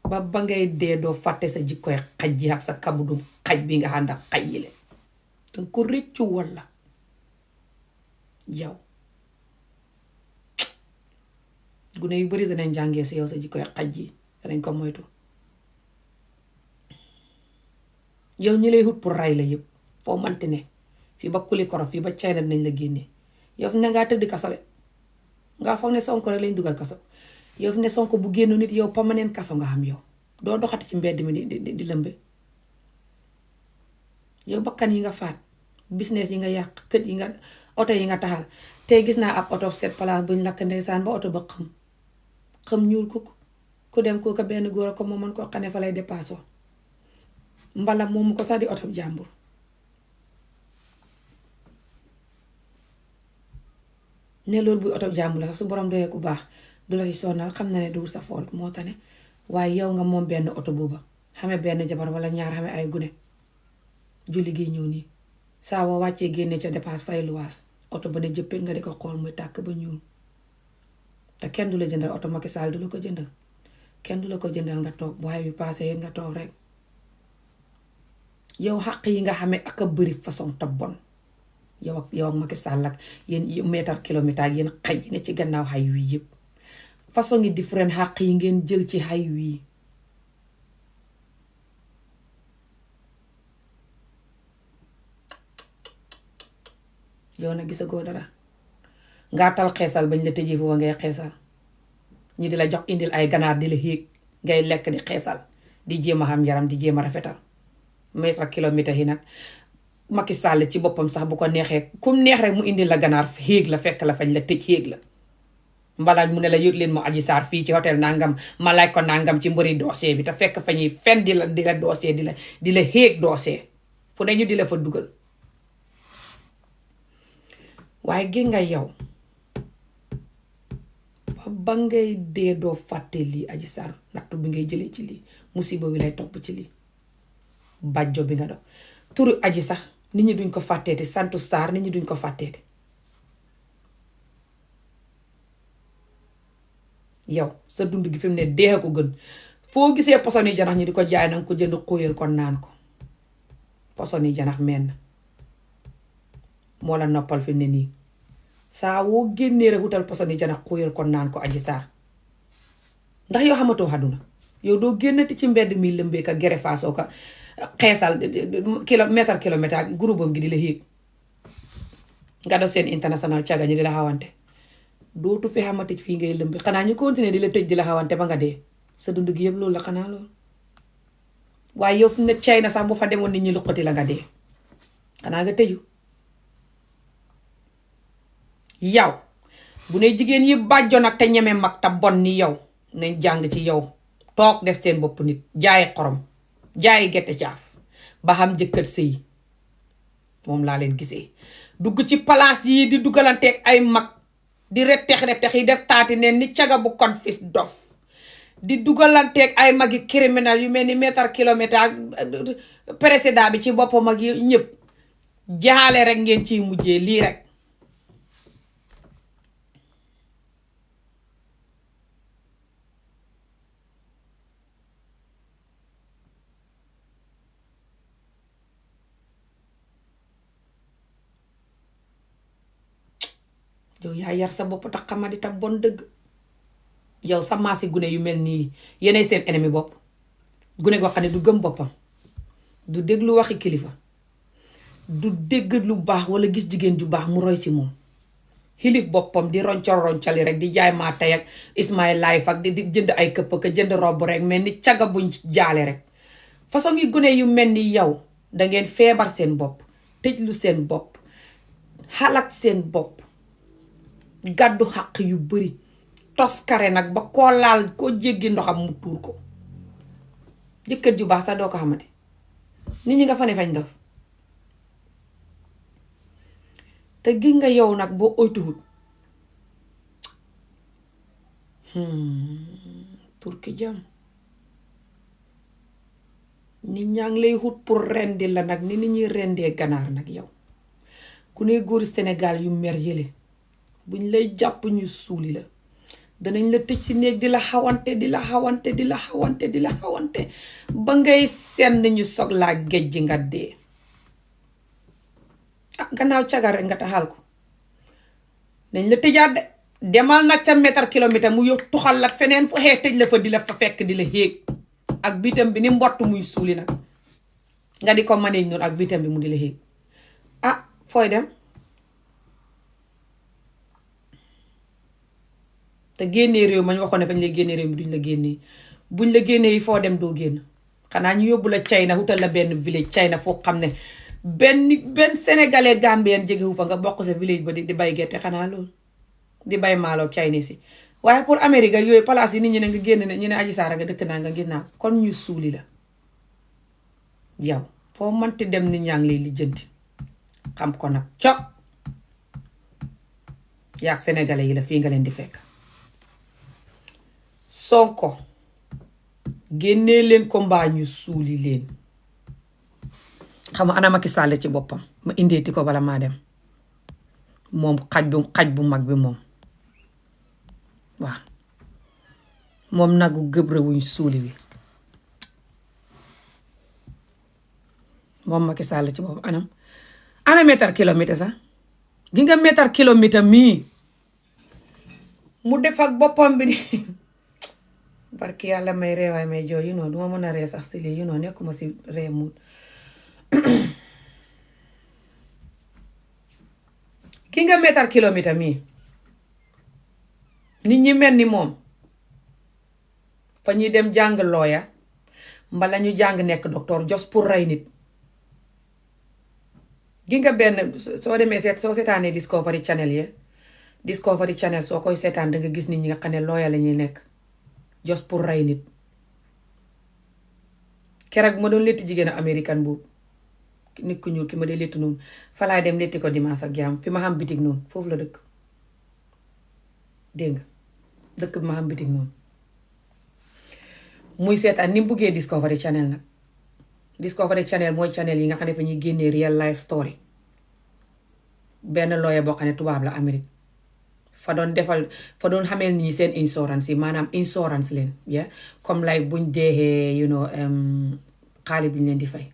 S1: ba ngay dee doo fàtte sa jikkoy xaj ji ak sa kabudum xaj bi nga ànd ak xaj yi leen danga ko réccu walla yow gune yu bari danañ jàngee si yow sa jikkoy xaj yi danañ ko moytu. yow ñi lay wut pour ray la yëpp foo manti ne fii ba kuli korof fii ba China nañ la génnee yow fi ne ngaa tëdd kaso de ngaa foog ne Sonko rek lañ dugal kaso. yow fi ne Sonko bu génnoon nit yow permanent kaso nga xam yow doo doxati ci mbedd mi di lëmbe. yow bakkan yi nga faat business yi nga yàq kët yi nga oto yi nga taxal tey gis naa ab oto set place buñ lakk ndeysaan ba oto ba xam ñuul ku dem kooka benn góor ko moo mën koo xane fa lay dépassoo mbala moomu ko sax di oto jàmbur. ne loolu buy oto jàmbur la sax su borom doyee ku baax du la ci sonal xam na ne du sa fool moo tax ne waaye yow nga moom benn oto booba xame benn jabar wala ñaar xame ay gune julli gi ñëw nii saa woo wàccee génne ca dépasse fay luwaas oto ba ne jëppee nga di ko xool muy tàkk ba ñuul te kenn du la jëndal oto Macky Sall du la ko jëndal kenn du la ko jëndal nga toog bu xay bi paase yéen nga toog rek yow xaq yi nga xamee ak a bëri façon te bon yow ak Macky Sall ak yéen mètre kilomètre ak yéen xay yi ne ci gannaaw xay wii yëpp façon yi différent xaq yi ngeen jël ci xay wii yow nag gisagoo dara ngaa tal xeesal bañ la tëjee foofu ngay xeesal ñi di la jox indil ay ganaar di la héeg ngay lekk di xeesal di jéem a xam yaram di jéem a rafetal mètre kilomètre yi nag Macky Sall ci boppam sax bu ko neexee kum neex rek mu indil la ganaar héeg la fekk la fañ la tëj héeg la mbalaaj mu ne la yëg leen mu Adji Sarr fii ci hôtel nangam ma laaj ko nangam ci mbëri dossier bi te fekk fa ñuy fen di la dossier di la héeg dossier fu ne ñu di la fa dugal waaye gi nga yow ba ngay dee doo fàtte lii Adji Sarr nattu bi ngay jëlee ci lii musiba bi lay topp ci lii bàjjo bi nga do turu Adji sax nit ñi duñ ko fàtteeti santu Sarr nit ñi duñ ko fàtteeti yow sa dund gi fi mu ne dee ko gën foo gisee poson yi janax ñi di ko jaay nanga ko jënd xóoyal ko naan ko poson yi janax menn moo la noppal fi mu ne nii saa woo génnee rek wutal poson yi janax xóoyal ko naan ko Adji Sarr ndax yow xamatoo xaduna yow doo génnati ci mbedd mi lëmbee ka gere faasoo ka xeesal kilomètre ak groupam gi di la yéeg nga def seen international caga ñi di la xawante dootu fi xamati fii ngay lëmbi xanaa ñu continuer di la tëj di la xawante ba nga dee sa dund gi yëpp loolu la xanaa loolu waaye yow ne cay na sax bu fa demoon nit ñi luqati la nga dee xanaa nga tëju yow bu ne jigéen yi bàjjo nag te ñeme mag te bon ni yow nañ jàng ci yow toog def seen bopp nit jaayi xorom jaayi gerte caaf ba xam jëkkër sëy moom laa leen gisee dugg ci palaas yi di dugalanteeg ay mag di rettex yi def taati neen ni caga bu kon fis dof di dugalanteeg ay magi criminel yu mel ni mètre kilomètre ak président bi ci boppam ak ñëpp jaale rek ngeen ciy mujjee lii rek yow yaa yar sa bopp tax xamadi ta bon dëgg yow sa maasi gune yu mel nii yeneen seen ennemi bopp gune goo xam ne du gëm boppam du déglu waxi kilifa du dégg lu baax wala gis jigéen ju baax mu roy ci moom xilif boppam di roncali rek di jaay maa tey ak Ismaïl Life ak di jënd ay këpp ka jënd robb rek mel ni caga buñ jaale rek façon yi gune yu mel ni yow dangeen feebar seen bopp tëjlu seen bopp xalak seen bopp gàddu xaq yu bari toskare nag ba koo laal koo jéggi ndoxam mu tuur ko jëkkër ju baax sax doo ko xamante nit ñi nga fa ne fañ def te gi nga yow nag boo oytuwut turki jam nit ñaa ngi lay xut pour rendi la nag ni nit ñuy rendee ganaar nag yow ku ne góori Sénégal yu mer yële buñ lay jàpp ñu suuli la danañ la tëj si néeg di la xawante ba ngay senn ñu soog laa géej ji nga dee ah gannaaw cagar rek nga taxal ko nañ la tëjaat de demal nag ca mètre kilomètre mu yow tuxal la feneen fu xee tëj la fa di la fa fekk di la xéeg ak biitam bi ni mbott muy suuli nag nga di ko manee noonu ak biitam bi mu di la xéeg ah fooy dem te génnee réew ma ñu waxoon ne fañ lay génnee réew mi duñ la génnee buñ la génnee yi foo dem doo génn xanaa ñu yóbbu la China wutal la benn village China foo xam ne benn sénégalais gambien jegewu fa nga bokk sa village ba di bay gerte xanaa loolu di bay maalo China si waaye pour Amérique ak yooyu place yi nit ñi ne nga génn ne ñu ne Adji Sarr nga dëkk naa nga gis naa kon ñu suuli la yow foo manti dem nit ñaa ngi lay lijjanti xam ko nag cop yaag sénégalais yi la fii nga leen di fekk Sonko génnee leen ko mbaa ñu suuli leen xam nga ana Macky Sall ci boppam ma indeeti ko bala maa dem moom xaj bu mag bi moom waaw moom nagu gëbre wuñ suuli wi moom Macky Sall ci boobu ana mètre kilomètre sax gi nga mètre kilomètre mii mu def ak boppam bi ni barki yàlla may reewaay may jooy duma mën a ree sax si lii nekkuma si ree muut ki nga mètre kilomètre mii nit ñi mel ni moom fa ñuy dem jàng looya mbala ñu jàng nekk docteur just pour rey nit gi nga benn soo demee soo seetaanee Discovery Channel ya Discovery Channel soo koy seetaan danga gis nit ñi nga xam ne looya la ñuy nekk just pour rey nit keroog ma doon letti jigéen américaine boobu nit ku ñuul ki ma dee letti noonu fa laay dem letti ko dimanche ak jàmm fi ma xam bitig noonu foofu la dëkk dégg nga dëkk bi ma xam bitig noonu muy seetaan ni mu buggee Discovery Channel nag Discovery Channel mooy channel yi nga xam ne fa ñuy génnee real life story benn lawyer boo xam ne tubaab la Amérique fa doon xameel nit ñi seen insurance yi maanaam insurance leen comme like buñ deexee xaalis bi ñu leen di fay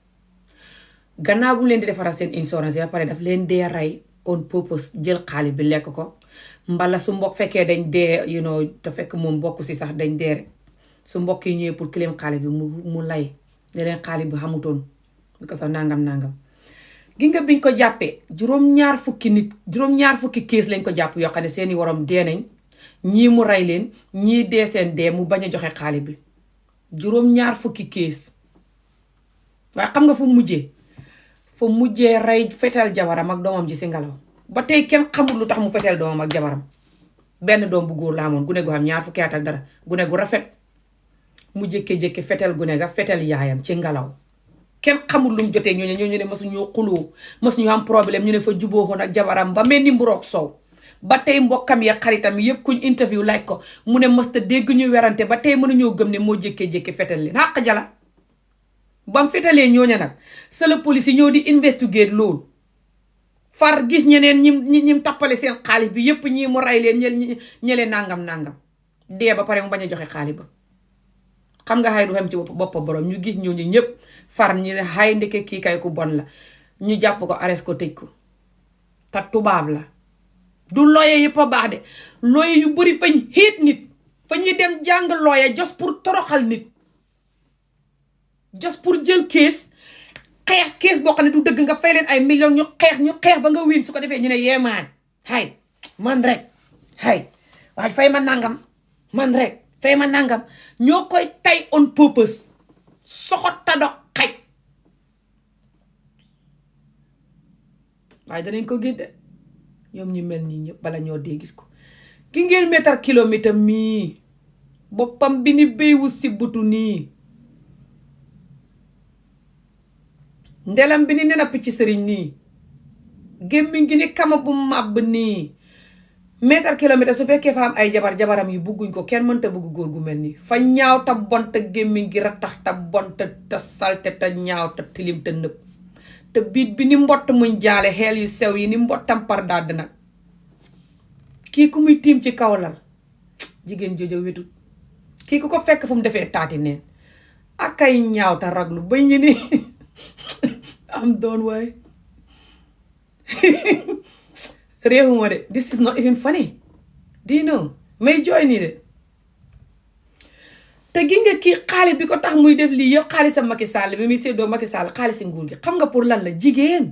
S1: gannaaw bu leen di defaral seen insurance yi ba pare daf leen dee rey on purpose jël xaalis bi lekk ko mbala su mbokk fekkee dañ dee te fekk moom bokk si sax dañ dee rek su mbokk yi ñëwee pour claim xaalis bi mu lay ne leen xaalis bi xamutoon bi ko sax nangam gi nga biñ ko jàppee juróom-ñaar fukki kees lañ ko jàpp yoo xam ne seeni warom dee nañ ñii mu rey leen ñii dee seen dee mu bañ a joxe xaalis bi juróom-ñaar fukki kees waaye xam nga fu mujjee rey fetal jabaram ak doomam ji si ngelaw ba tey kenn xamul lu tax mu fetal doomam ak jabaram benn doom bu góor la amoon gune gu xam ñaar fukki at ak dara gune gu rafet mu jékki-jékki fetal gune ga fetal yaayam ci ngelaw kenn xamul lu mu jotee ñu ne masuñoo xuloo masuñu am problème ñu ne fa jubóoxoon ak jabaram ba mel ni mburoog soow ba tey mbokkam ya xaritam yëpp kuñ interview laaj ko mu ne mësta dégg ñu werante ba tey mënuñoo gëm ne moo jékkee-jékki fetal leen xàq jala bam fetalee ñooña nag sa la police yi ñoo di investiguer loolu far gis ñeneen ñim tappale seen xaalis bi yëpp ñii mu rey leen ñelee nangam dee ba pare mu bañ a joxe xaalis ba xam nga xay du xam ci boppa borom ñu gis ñooñu ñëpp far ñu ne xay ndeke kii kay ku bon la ñu jàpp ko arrest ko tëj ko te tubaab la du looye yëpp a baax de looye yu bari fañ xiit nit fa ñuy dem jàng looye just pour toroxal nit just pour jël kees boo xam ne du dëgg nga fay leen ay millions ñu xeex ba nga win su ko defee ñu ne yeemaan hay man rek hay waaye fay ma nangam man rek fay ma nangam ñoo koy tay on purpose soxot ta dog xaj waaye danañ ko gis de ñoom ñu mel nii ñëpp bala ñoo dee gis ko gi ngeen mètre kilomètre mii boppam bi ni béy wu si butu nii ndelam bi ni nena picc sëriñ nii gémmiñ gi ni kama bu màbb nii mètre kilomètre su fekkee fa am ay jabaram yi bugguñ ko kenn mënta bugg góor gu mel nii fa ñaaw ta bon te gémmiñ gi rattax ta bon te salte te ñaaw te tilim te nëb te biit bi ni mbott muñ jaale xeel yu sew yi ni mbottam par dadd nag kii ku muy tiim ci kaw lal jigéen jojo wetut kii ku ko fekk fu mu defee taati neen akay ñaaw te raglu ba ñu ni am doon waaye réewuma de this is not even funny do you know may jooy nii de te gi nga kii xaalis bi ko tax muy def lii yëpp xaalisam Macky Sall bi muy séddoo Macky Sall xaalisi nguur gi xam nga pour lan la jigéen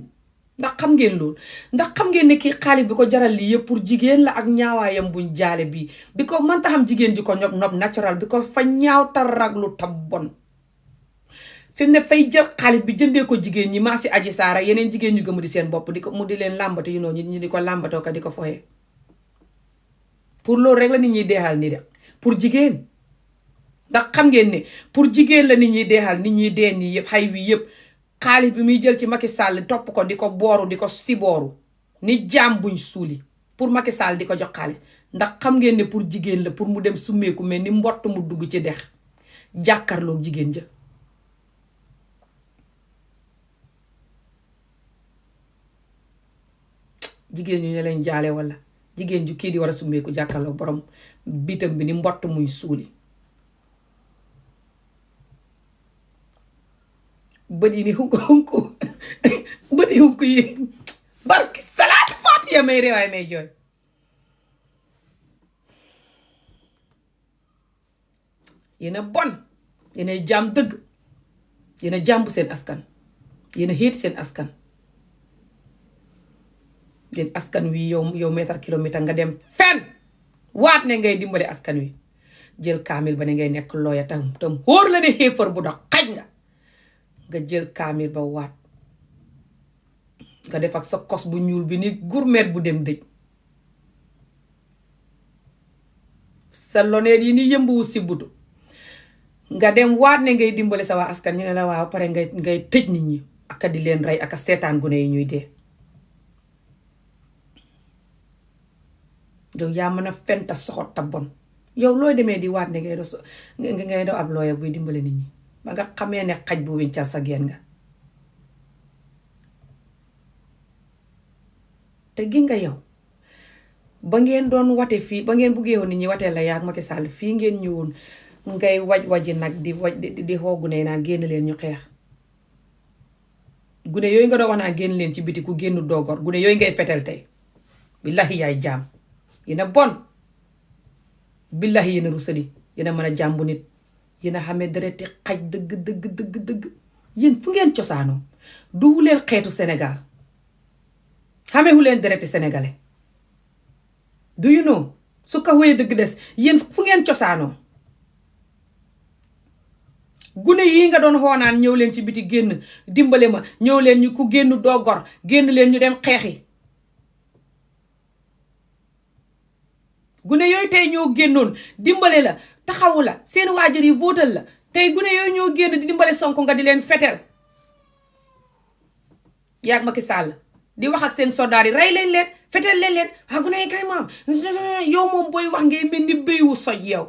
S1: ndax xam ngeen loolu ndax xam ngeen ne kii xaalis bi ko jaral lii yëpp pour jigéen la ak ñaawaayam buñ jaale bii bi ko mënta xam jigéen ji ko nopp natural bi ko fa ñaaw ta raglu ta bon fi mu ne fay jël xaalis bi jëndee ko jigéen ñi maa si aji saara yeneen jigéen ñu gëm di seen bopp di ko mu di leen làmbatu ñu di ko làmbatoo ka di ko foyee pour loolu rek la nit ñuy deexal ni de pour jigéen ndax xam ngeen ne pour jigéen la nit ñuy deexal nit ñuy dee nii yëpp xay wi yëpp xaalis bi muy jël ci Macky Sall topp ko di ko booru di ko sibooru ni jaam buñ suuli pour Macky Sall di ko jox xaalis ndax xam ngeen ne pour jigéen la pour mu dem summeeku mel ni mbott mu dugg ci dex jàkkarloog jigéen ja jigéen ñu ne leen jaale wala jigéen ju kii di war a summeeku jàkkarloog borom bitam bi ni mbott muy suuli bët yi ni hunku hunku bët yi hunku yi barki salaatu faatiya may réewaay may jooy. yéen a bon, yéen a jaam dëgg, yéen a jàmbu seen askan, yéen a xiit seen askan. yéen askan wi yow mètre kilomètre nga dem fenn waat ne ngay dimbale askan wi jël kaamil ba ne ngay nekk looya tam hóor la ne xéefar bu dox xaj nga jël kaamil ba waat nga def ak sa kos bu ñuul bi ni gourmet bu dem dëj, sa loneet yi ni yëmbuwu si butu nga dem waat ne ngay dimbale sa waa askan ñu ne la waaw pare ngay tëj nit ñi aka di leen rey aka seetaan gune yi ñuy dee. yow yaa mën a fenta soxot ta bon. yow looy demee di waat ne ngay do ab looya buy dimbale nit ñi ba nga xamee ne xaj bu wincal sa geen nga. te gi nga yow ba ngeen doon wate fii ba ngeen buggee woon nit ñi watee la yaa ak Macky Sall fii ngeen ñëwoon ngay waji nag di xoo gune yi naan génn leen ñu xeex. gune yooyu nga doon wax naan génn leen ci biti ku génn doogor gune yooyu ngay fetel tey. billahi yaay jaam. yéen a bon, billahi yéen a rusali, yéen a mën a jàmbu nit, yéen a xamee dereti xaj dëgg. yéen fu ngeen cosaanoo duwu leen xeetu Sénégal, xamewu leen dereti sénégalais. do you know su ko wéy dëgg des yéen fu ngeen cosaanoo. gune yi nga doon xoonaan ñëw leen ci biti génn dimbale ma, ñëw leen ñu ku génn doo gor, génn leen ñu dem xeexi. gune yooyu tey ñoo génnoon dimbale la, taxawu la, seen waajur yi votal la, tey gune yooyu ñoo génn di dimbale Sonko nga di leen fetel. yaag Macky Sall di wax ak seen soldaar yi rey leen fetel leen waa gune yi kay maam yow moom booy wax ngay mel ni béywu soj yow.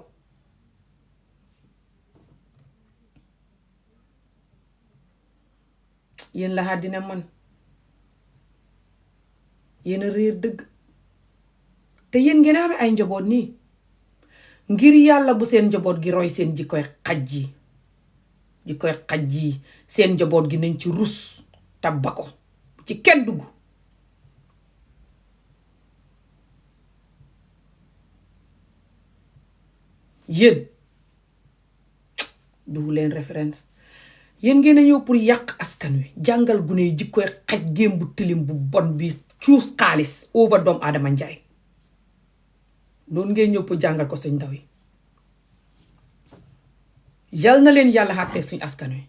S1: yéen la àddina man, yéen a réer dëgg. te yéen ngeen amee ay njaboot nii ngir yàlla bu seen njaboot gi roy seen jikkoy xaj yi seen njaboot gi nañ ci rus tabba ko ci kenn dugg. yéen du leen référence. yéen ngeen a ñëw pour yàq askan wi, jàngal gune yi jikkoy xaj géem bu tilim bu bon bi cuus xaalis over doomu Adama Njaay. loolu ngeen ñëw pour jàngal ko suñ ndaw yi. yal na leen yàlla xàttee suñ askan wi.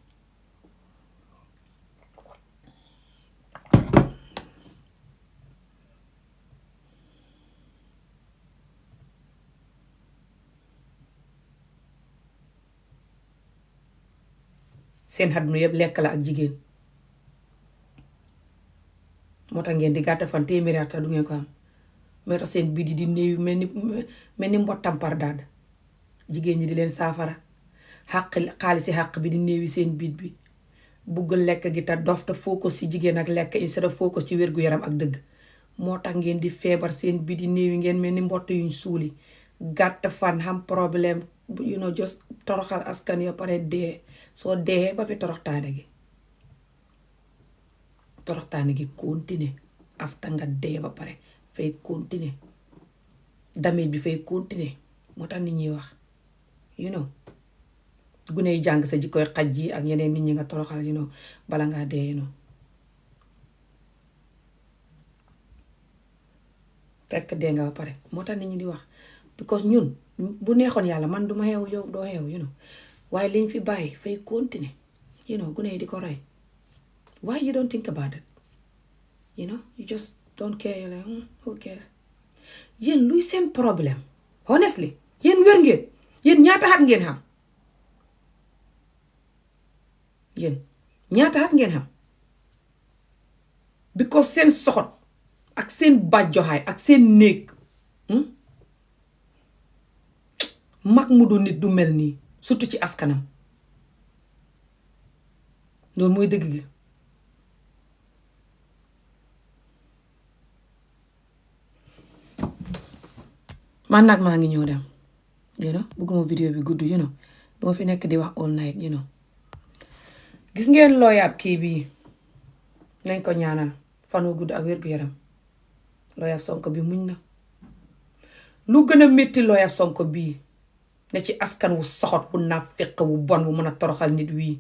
S1: seen àdduna yëpp lekk la ak jigéen moo tax ngeen di gàtt fan téeméeri at du ngeen ko am. moo tax seen biir di néew mel ni mbottam par daad jigéen ñi di leen saafara xaalisi xàq bi di néewi seen biit bi bugg lekk gi te dof te focus ci jigéen ak lekk instead of focus ci wér-gu-yaram ak dëgg. moo tax ngeen di feebar seen biit di néewi ngeen mel ni mbott yuñ suuli gàtt fan xam problème just toroxal askan yo pare dee. soo dee ba fi toroxtaane gi continuer afta nga dee ba pare fay continuer damage bi fay continuer. moo tax nit ñi wax gune yi jàng sa jikkoy xaj yi ak ñeneen nit ñi nga toroxal bala ngaa dee fekk dee nga ba pare. moo tax nit ñi di wax because ñun bu neexoon yàlla man duma xew yow doo xew waaye liñ fi bàyyi fay continuer gune yi di ko roy. why you don't think about it? You just don't care. You're like, who cares? yéen luy seen problème honestly yéen wér ngeen yéen ñaata at ngeen xam because seen soxot ak seen bàjjoxaay ak seen néeg mag mu du nit du mel nii surtout ci askanam. loolu mooy dëgg gi. man nag maa ngi ñëw dem bëgguma vidéo bi gudd duma fi nekk di wax all night gis ngeen looyaab kii bii nañ ko ñaanal fan wu gudd ak wér gu yaram. looyaab Sonko bi muñ na lu gën a métti looyaab Sonko bii ne ci askan wu soxot wu naafeq wu bon wu mën a toroxal nit wii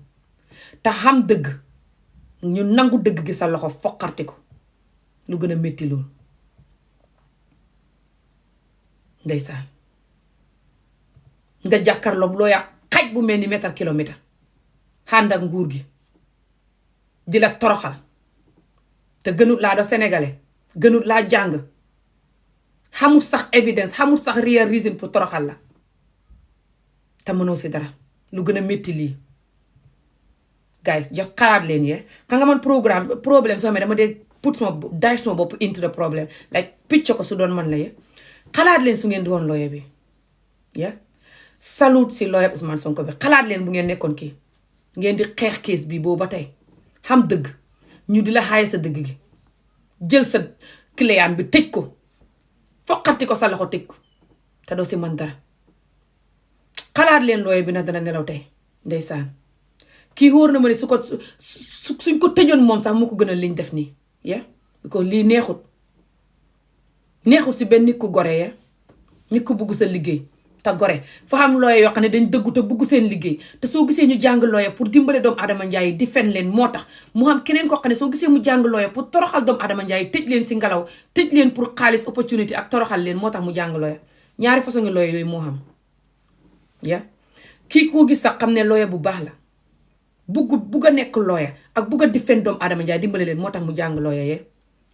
S1: te xam dëgg ñu nangu dëgg gi sa loxo foqarti ko lu gën a métti loolu ndeysaan nga jàkkarloo looyaa xaj bu mel ni mètre kilomètre xànd ak nguur gi di la toroxal te gënut laa do sénégalais gënut laa jàng xamul sax évidence xamul sax real reason pour toroxal la te mënoo si dara lu gën a métti lii guys jox xalaat leen yee xam nga man problème soo xamee dama dee put sama bopp into the problem like picc ko su doon man la yee xalaat leen su ngeen di woon lawyer bi salut si lawyer Ousmane Sonko bi xalaat leen bu ngeen nekkoon kii ngeen di xeex kees bi boobu ba tey xam dëgg ñu di la xaaye sa dëgg gi jël sa client bi tëj ko foqati ko sa loxo tëj ko te doo si man dara xalaat leen lawyer bi nag dana nelaw tey ndeysaan kii wóor na ma ne suñ ko tëjoon moom sax mu ko gën a liñ def nii because lii neexut si benn nit ku gore nit ku bugg sa liggéey te gore fa xam looye yoo xam ne dañ dëggu te bugg seen liggéey te soo gisee ñu jàng looye pour dimbale doomu Adama Njaay di fen leen moo tax mu xam keneen koo xam ne soo gisee mu jàng looye pour toroxal doomu Adama Njaay tëj leen si ngelaw tëj leen pour xaalis opportunité ak toroxal leen moo tax mu jàng looye ñaari façon ngi looye yooyu moo xam kii koo gis sax xam ne looye bu baax la bugg a nekk lawyer ak bugg a defend doomu Adama Njaay dimbale leen moo tax mu jàng lawyer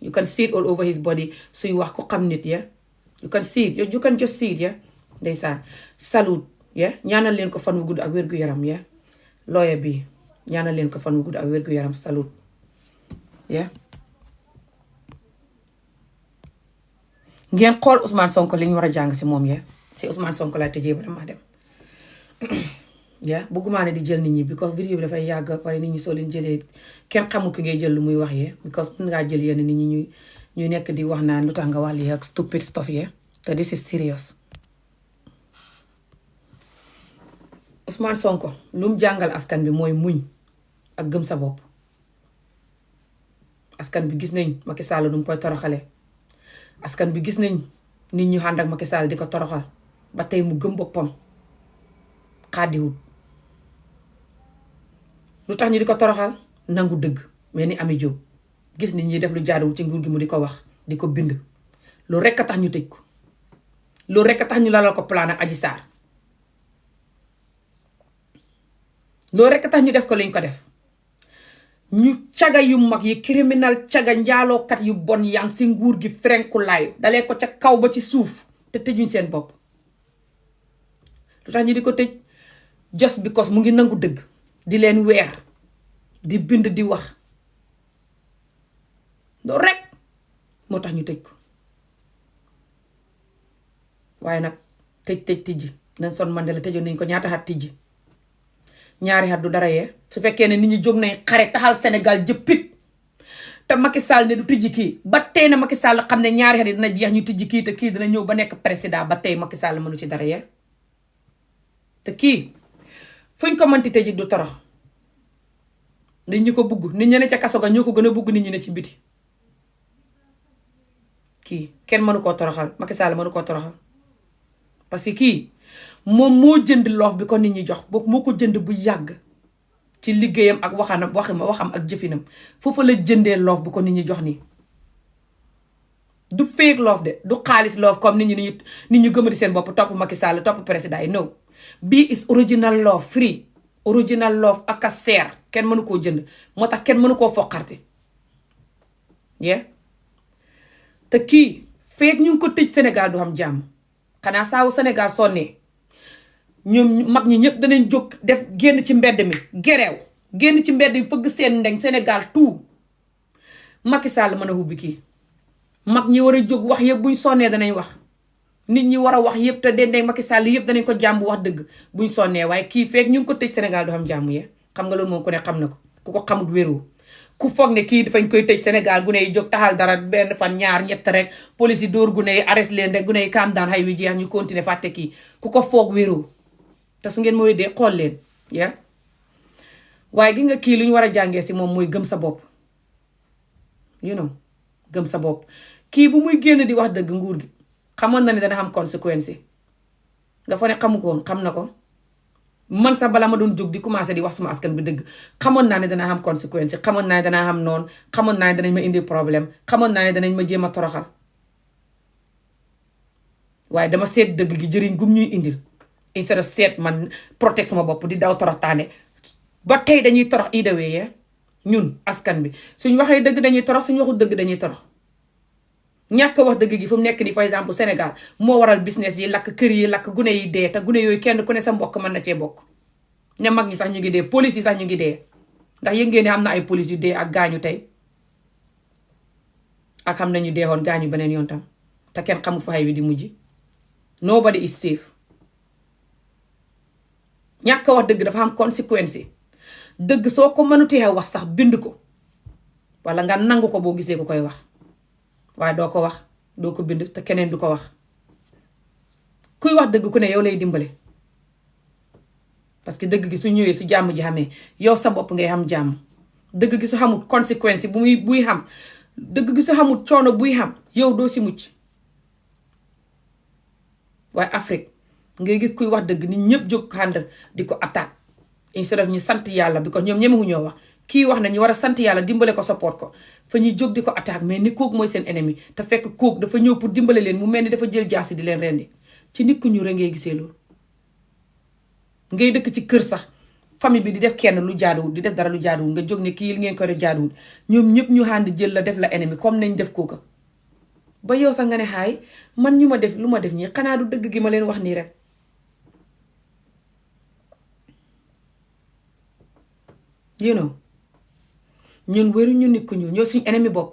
S1: you can see it all over his body suy wax ko xam nit you can see it you can just see it ndeysaan salut ñaanal leen ko fan wu gudd ak wér gu yaram lawyer bi ñaanal leen ko fan wu gudd ak wér gu yaram salut ngeen xool Ousmane Sonko li ñu war a jàng si moom si Ousmane Sonko laa tëjee ba dama dem bëgguma ne di jël nit ñi because vidéo bi dafay yàgg pare nit ñi soo leen jëlee kenn xamul ki ngay jël lu muy wax because mën ngaa jël yenn nit ñi ñuy nekk di wax naan lu tax nga wax lii ak stupid stuff te this is serious. Ousmane Sonko lu mu jàngal askan bi mooy muñ ak gëm sa bopp askan bi gis nañ Macky Sall nu mu koy toroxale askan bi gis nañ nit ñu ànd ak Macky Sall di ko toroxal ba tey mu gëm boppam xaadiwut lu tax ñu di ko toroxal nangu dëgg mais ni Ami Jóob gis nit ñi def lu jaaduwul ci nguur gi mu di ko wax di ko bind loolu rekk a tax ñu tëj ko loolu rekk a tax ñu lalal ko plan ak Adji Sarr loolu rekk a tax ñu def ko lañ ko def ñu caga yu mag yi criminal caga njaalookat yu bon yang si nguur gi frenkulaayu dalee ko ca kaw ba ci suuf te tëjuñ seen bopp lu tax ñu di ko tëj just because mu ngi nangu dëgg di leen weer di bind di wax loolu rek moo tax ñu tëj ko waaye nag tëj tijji Nelson Mandela tëjoon nañ ko ñaata xat tijji ñaari xat du dara su fekkee ne nit ñi jóg nañ xare taxal Sénégal jëppit te Macky Sall ne du tijji kii ba tey na Macky Sall xam ne ñaari xat yi dina jeex ñu tijji kii te kii dina ñëw ba nekk président ba tey Macky Sall mënu ci dara te kii fuñ ko mënti tëji du torox nit ñi ko bugg nit ñi ne ca kaso ga ñoo ko gën a bugg nit ñi ne ci biti kii kenn mënu koo toroxal Macky Sall mënu koo toroxal parce que kii moom moo jënd loof bi ko nit ñi jox boobu moo ko jënd bu yàgg ci liggéeyam ak waxam ak jëfinam foofu la jëndee loof bi ko nit ñi jox nii du fake loof de du xaalis loof comme nit ñi gëmadi seen bopp topp Macky Sall topp président yi no bii is original love free original love ak a seer kenn mënu koo jënd moo tax kenn mënu koo foqarti te kii feek ñu ngi ko tëj Sénégal du xam jàmm xanaa saawu Sénégal sonnee ñoom mag ñi ñëpp danañ jóg def génn ci mbedd mi gereew génn ci mbedd mi fëgg seen ndeng Sénégal tout Macky Sall mën a hubbi kii mag ñi war a jóg wax yëpp buñ sonnee danañ wax nit ñi war a wax yëpp te dendee Macky Sall yëpp danañ ko jàmb wax dëgg buñ sonnee waaye kii feek ñu ngi ko tëj Sénégal du xam jàmm xam nga loolu moom ku ne xam na ko ku ko xamut wéru ku foog ne kii dafañ koy tëj Sénégal gune yi jóg taxal dara benn fan ñaar ñett rek police yi dóor gune yi arrest leen rek gune yi calm down xay wi jeex ñu continuer fàtte kii ku ko foog wéru te su ngeen mooy dee xool leen waaye gi nga kii lu ñu war a jàngee si moom mooy gëm sa bopp gëm sa bopp. kii bu muy génn di wax dëgg nguur gi xamoon na ne dana xam conséquence nga fa ne xamu ko woon xam na ko. man sax bala ma doon jóg di commencé di wax suma askan bi dëgg xamoon naa ne danaa xam conséquence xamoon naa ne danaa xam noonu xamoon naa ne danañ ma indi problème xamoon naa ne danañ ma jéem a toroxal waaye dama seet dëgg gi jëriñ gum ñuy indil instead of seet man protect sama bopp di daw toroxtaane ba tey dañuy torox either way ya ñun askan bi suñ waxee dëgg dañuy torox suñ waxul dëgg dañuy torox ñàkk wax dëgg gi fu mu nekk nii par exemple Sénégal moo waral business yi lakk kër yi lakk gune yi dee te gune yooyu kenn ku ne sa mbokk mën na cee bokk ña mag ñi sax ñu ngi dee police yi sax ñu ngi dee ndax yëg ngeen ne am na ay police yu dee ak gaañu tey ak xam nañu deewoon gaañu beneen yoon tam te kenn xamu fa xay wi di mujj nobody is safe. ñàkk wax dëgg dafa am conséquence yi dëgg soo ko mënutee wax sax bind ko wala nga nangu ko boo gisee ko koy wax waaye doo ko wax doo ko bind te keneen du ko wax kuy wax dëgg ku ne yow lay dimbale parce que dëgg gi su ñëwee su jàmm ji xamee yow sa bopp ngay xam jàmm. dëgg gi su xamul conséquence buy xam dëgg gi su xamul coono buy xam yow doo si mucc waaye Afrique ngay gis kuy wax dëgg nit ñëpp jóg ànd di ko attaque instead of ñu sant yàlla bi ko ñoom ñemewu ñoo wax kii wax na ñu war a sant yàlla dimbale ko support ko fa ñuy jóg di ko attaque mais ni kooku mooy seen ennemi te fekk kooku dafa ñëw pour dimbale leen mu mel ni dafa jël jaasi di leen rendi ci nit ku ñu rek ngay gisee loolu. ngay dëkk ci kër sax famille bi di def kenn lu jaaduwul di def dara lu jaaduwul nga jóg ne kii li ngeen koy def jaaduwul ñoom ñëpp ñu ànd jël la def la ennemi comme nañ def kooka ba yow sax nga ne xaay man ñu ma def lu ma def ñii xanaa du dëgg gi ma leen wax nii rek. ñun wëruñu nit ku ñuul ñoo suñu ennemi bopp.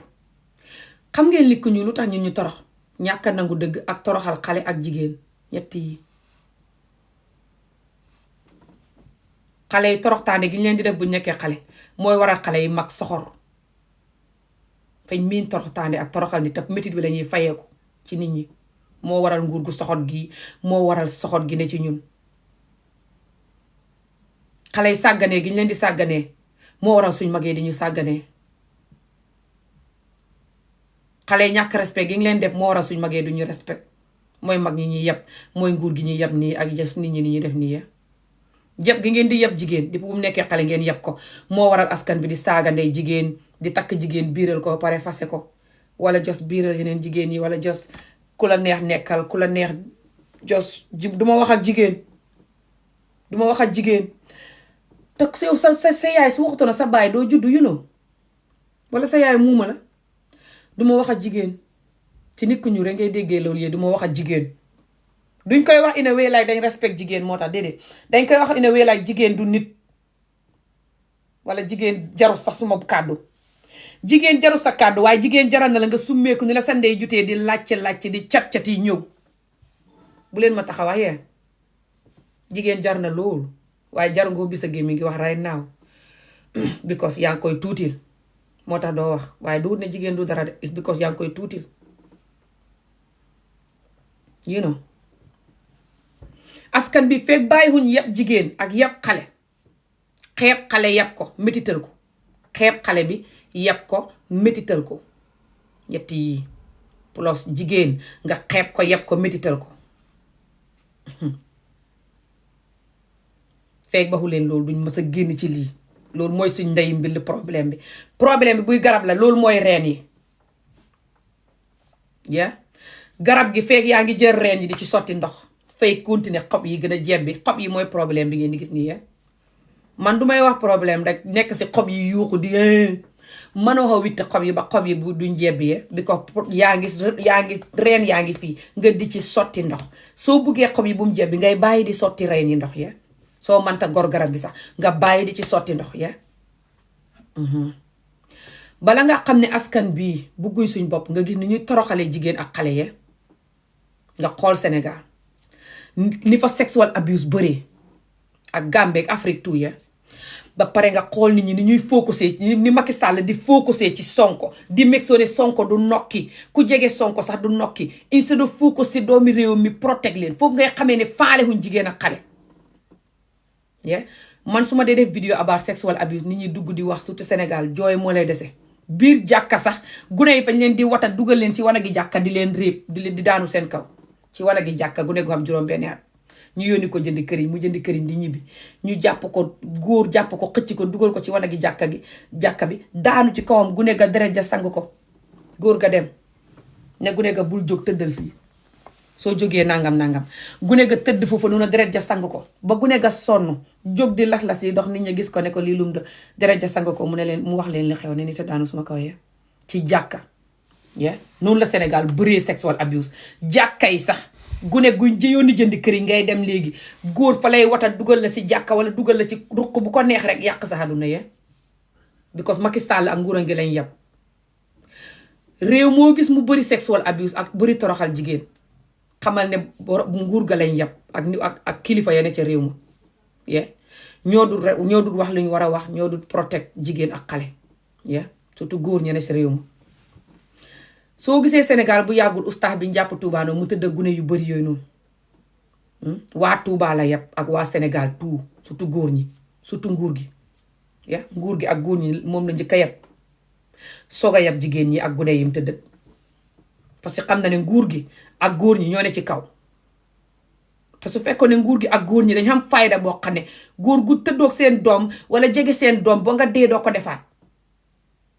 S1: xam ngeen nit ku ñuul lu tax ñun ñu torox ñàkk a nangu dëgg ak toroxal xale ak jigéen ñett yi. xale yi toroxtaane gi ñu leen di def bu ñu nekkee xale mooy waral xale yi mag soxor fañ miin toroxtaane ak toroxal ni te métit bi lañuy fayeeku ci nit ñi moo waral nguur gu soxor gi moo waral soxor gi ne ci ñun. xale yi sàgganee gi ñu leen di sàgganee moo waral suñ magee di ñu sàgganee. xale yi ñàkk respect gi ñu leen def moo waral suñ magee du ñu respect mooy mag ñi ñuy yeb mooy nguur gi ñuy yeb nii ak yes nit ñi ni ñuy def nii ya yeb gi ngeen di yeb jigéen di bu mu nekkee xale ngeen yeb ko moo waral askan bi di saaga ndey jigéen di takk jigéen biiral ko pare fase ko wala jos biiral yeneen jigéen yi wala jos ku la neex nekkal ku la neex jos duma wax ak jigéen duma wax ak jigéen te sa yaay su waxutoon sa baay doo juddu wala sa yaay muuma la duma wax ak jigéen ci nit ku ñu rek ngay déggee loolu yee duma wax ak jigéen. duñ koy wax in a way like dañ respect jigéen moo tax déedéet dañ koy wax in a way like jigéen du nit wala jigéen jarul sax suma kàddu jigéen jarul sa kàddu waaye jigéen jaral na la nga summeeku ni la sa ndey jutee di làcce di cat yi ñëw bu leen ma taxawaayee jigéen jar na loolu waaye jaru nga bi sa gémmi ngi wax right now because yaa ngi koy tuutil moo tax doo wax waaye du ne jigéen du dara de it's because yaa ngi koy tuutil askan bi fekk bàyyiwuñ yab jigéen ak yab xale xeeb xale yab ko métital ko xeeb xale bi yab ko métital ko ñett yi plus jigéen nga xeeb ko yab ko métital ko fekk baxu leen loolu duñ mës a génn ci lii loolu mooy suñ ndey mbill problème bi buy garab la loolu mooy reen yi garab gi fekk yaa ngi jël reen yi di ci sotti ndox fay continuer xob yi gën a jebbi xob yi mooy problème bi ngeen di gis nii man du may wax problème rek nekk si xob yi yuuxu di mënoo xa witti xob yi ba xob yi bu duñ jebbi bi ko yaa ngi reen yaa ngi fii nga di ci sotti ndox soo buggee xob yi bu mu jebbi ngay bàyyi di sotti reen yi ndox soo mënta gor garab gi sax nga bàyyi di ci sotti ndox bala nga xam ne askan bii bugguñ suñ bopp nga gis ni ñuy toroxale jigéen ak xale nga xool Sénégal ni fa sexual abuse bëree ak Gambie ak Afrique tout ba pare nga xool nit ñi ni ñuy focusé ni Macky Sall di focusé ci Sonko di meg soo ne Sonko du nokki ku jege Sonko sax du nokki instead of focusé doomi réew mi protect leen foofu ngay xamee ne faale huñ jigéen ak xale man su ma dee def vidéo about sexual abuse nit ñi dugg di wax surtout Sénégal jooy moo lay dese biir jàkka sax gune yi fañ leen di wata dugal leen si wanagi jàkka di leen réeb di daanu seen kaw ci wanagi jàkka gune gu xam juróom-benni at ñu yónni ko jëndi këriñ mu jëndi këriñ di ñibbi ñu jàpp ko góor jàpp ko xëcc ko dugal ko ci wanagi jàkka bi daanu ci kawam gune ga deret ja sang ko góor ga dem ne gune ga bul jóg tëddal fii soo jógee nangam gune ga tëdd foofu noonu deret ja sang ko ba gune ga sonn jóg di las yi dox nit ñi gis ko ne ko lii lum da deret ja sang ko mu ne leen mu wax leen li xew ne nit a daanu suma kaw ya ci jàkka noonu la Sénégal bëree sexual abuse jàkka yi sax gune guñ yónni jëndi kër yi ngay dem léegi góor fa lay wata dugal la si jàkka wala dugal la ci ruq bu ko neex rek yàq sa àdduna ya because Macky Sall ak nguuram gi lañ yab réew moo gis mu bëri sexual abuse ak bëri toroxal jigéen xamal ne nguur ga lañ yab ak kilifa ya ne ca réew ma ñoo dul wax lu ñu war a wax ñoo dul protect jigéen ak xale surtout góor ña ne ca réew ma soo gisee Sénégal bu yàggul ustaas bi njàpp Touba noonu mu tëdd gune yu bëri yooyu noonu waa Touba la yab ak waa Sénégal tout surtout góor ñi surtout nguur gi nguur gi ak góor ñi moom la njëkk a yab soog a yab jigéen ñi ak gune yim tëdd parce que xam na ne nguur gi ak góor ñi ñoo ne ci kaw te su fekkoon ne nguur gi ak góor ñi dañ xam fayda boo xam ne góor gu tëddoog seen doom wala jege seen doom ba nga dee doo ko defaat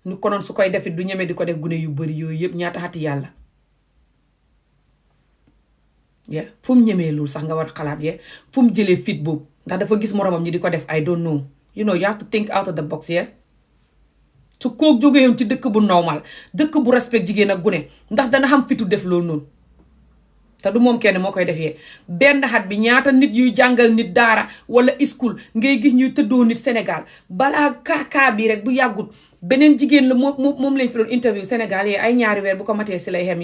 S1: ñu konoon su koy defit du ñeme di ko def gune yu bari yooyu yëpp ñaata xati yàlla fu mu ñemee loolu sax nga war xalaat fu mu jëlee fit boobu ndax dafa gis moromam ñi di ko def I don't know you have to think out of the box su kook jógeyoon ci dëkk bu normal dëkk bu respect jigéen ak gune ndax dana xam fitu def loolu noonu te du moom kenn moo koy defee benn xat bi ñaata nit yuy jàngal nit daara wala school ngay gis ñuy tëddoo nit Sénégal balaa kaakaa bi rek bu yàggut beneen jigéen la moom lañ fi doon interview Sénégal ay ñaari weer bu ko matee si lay xem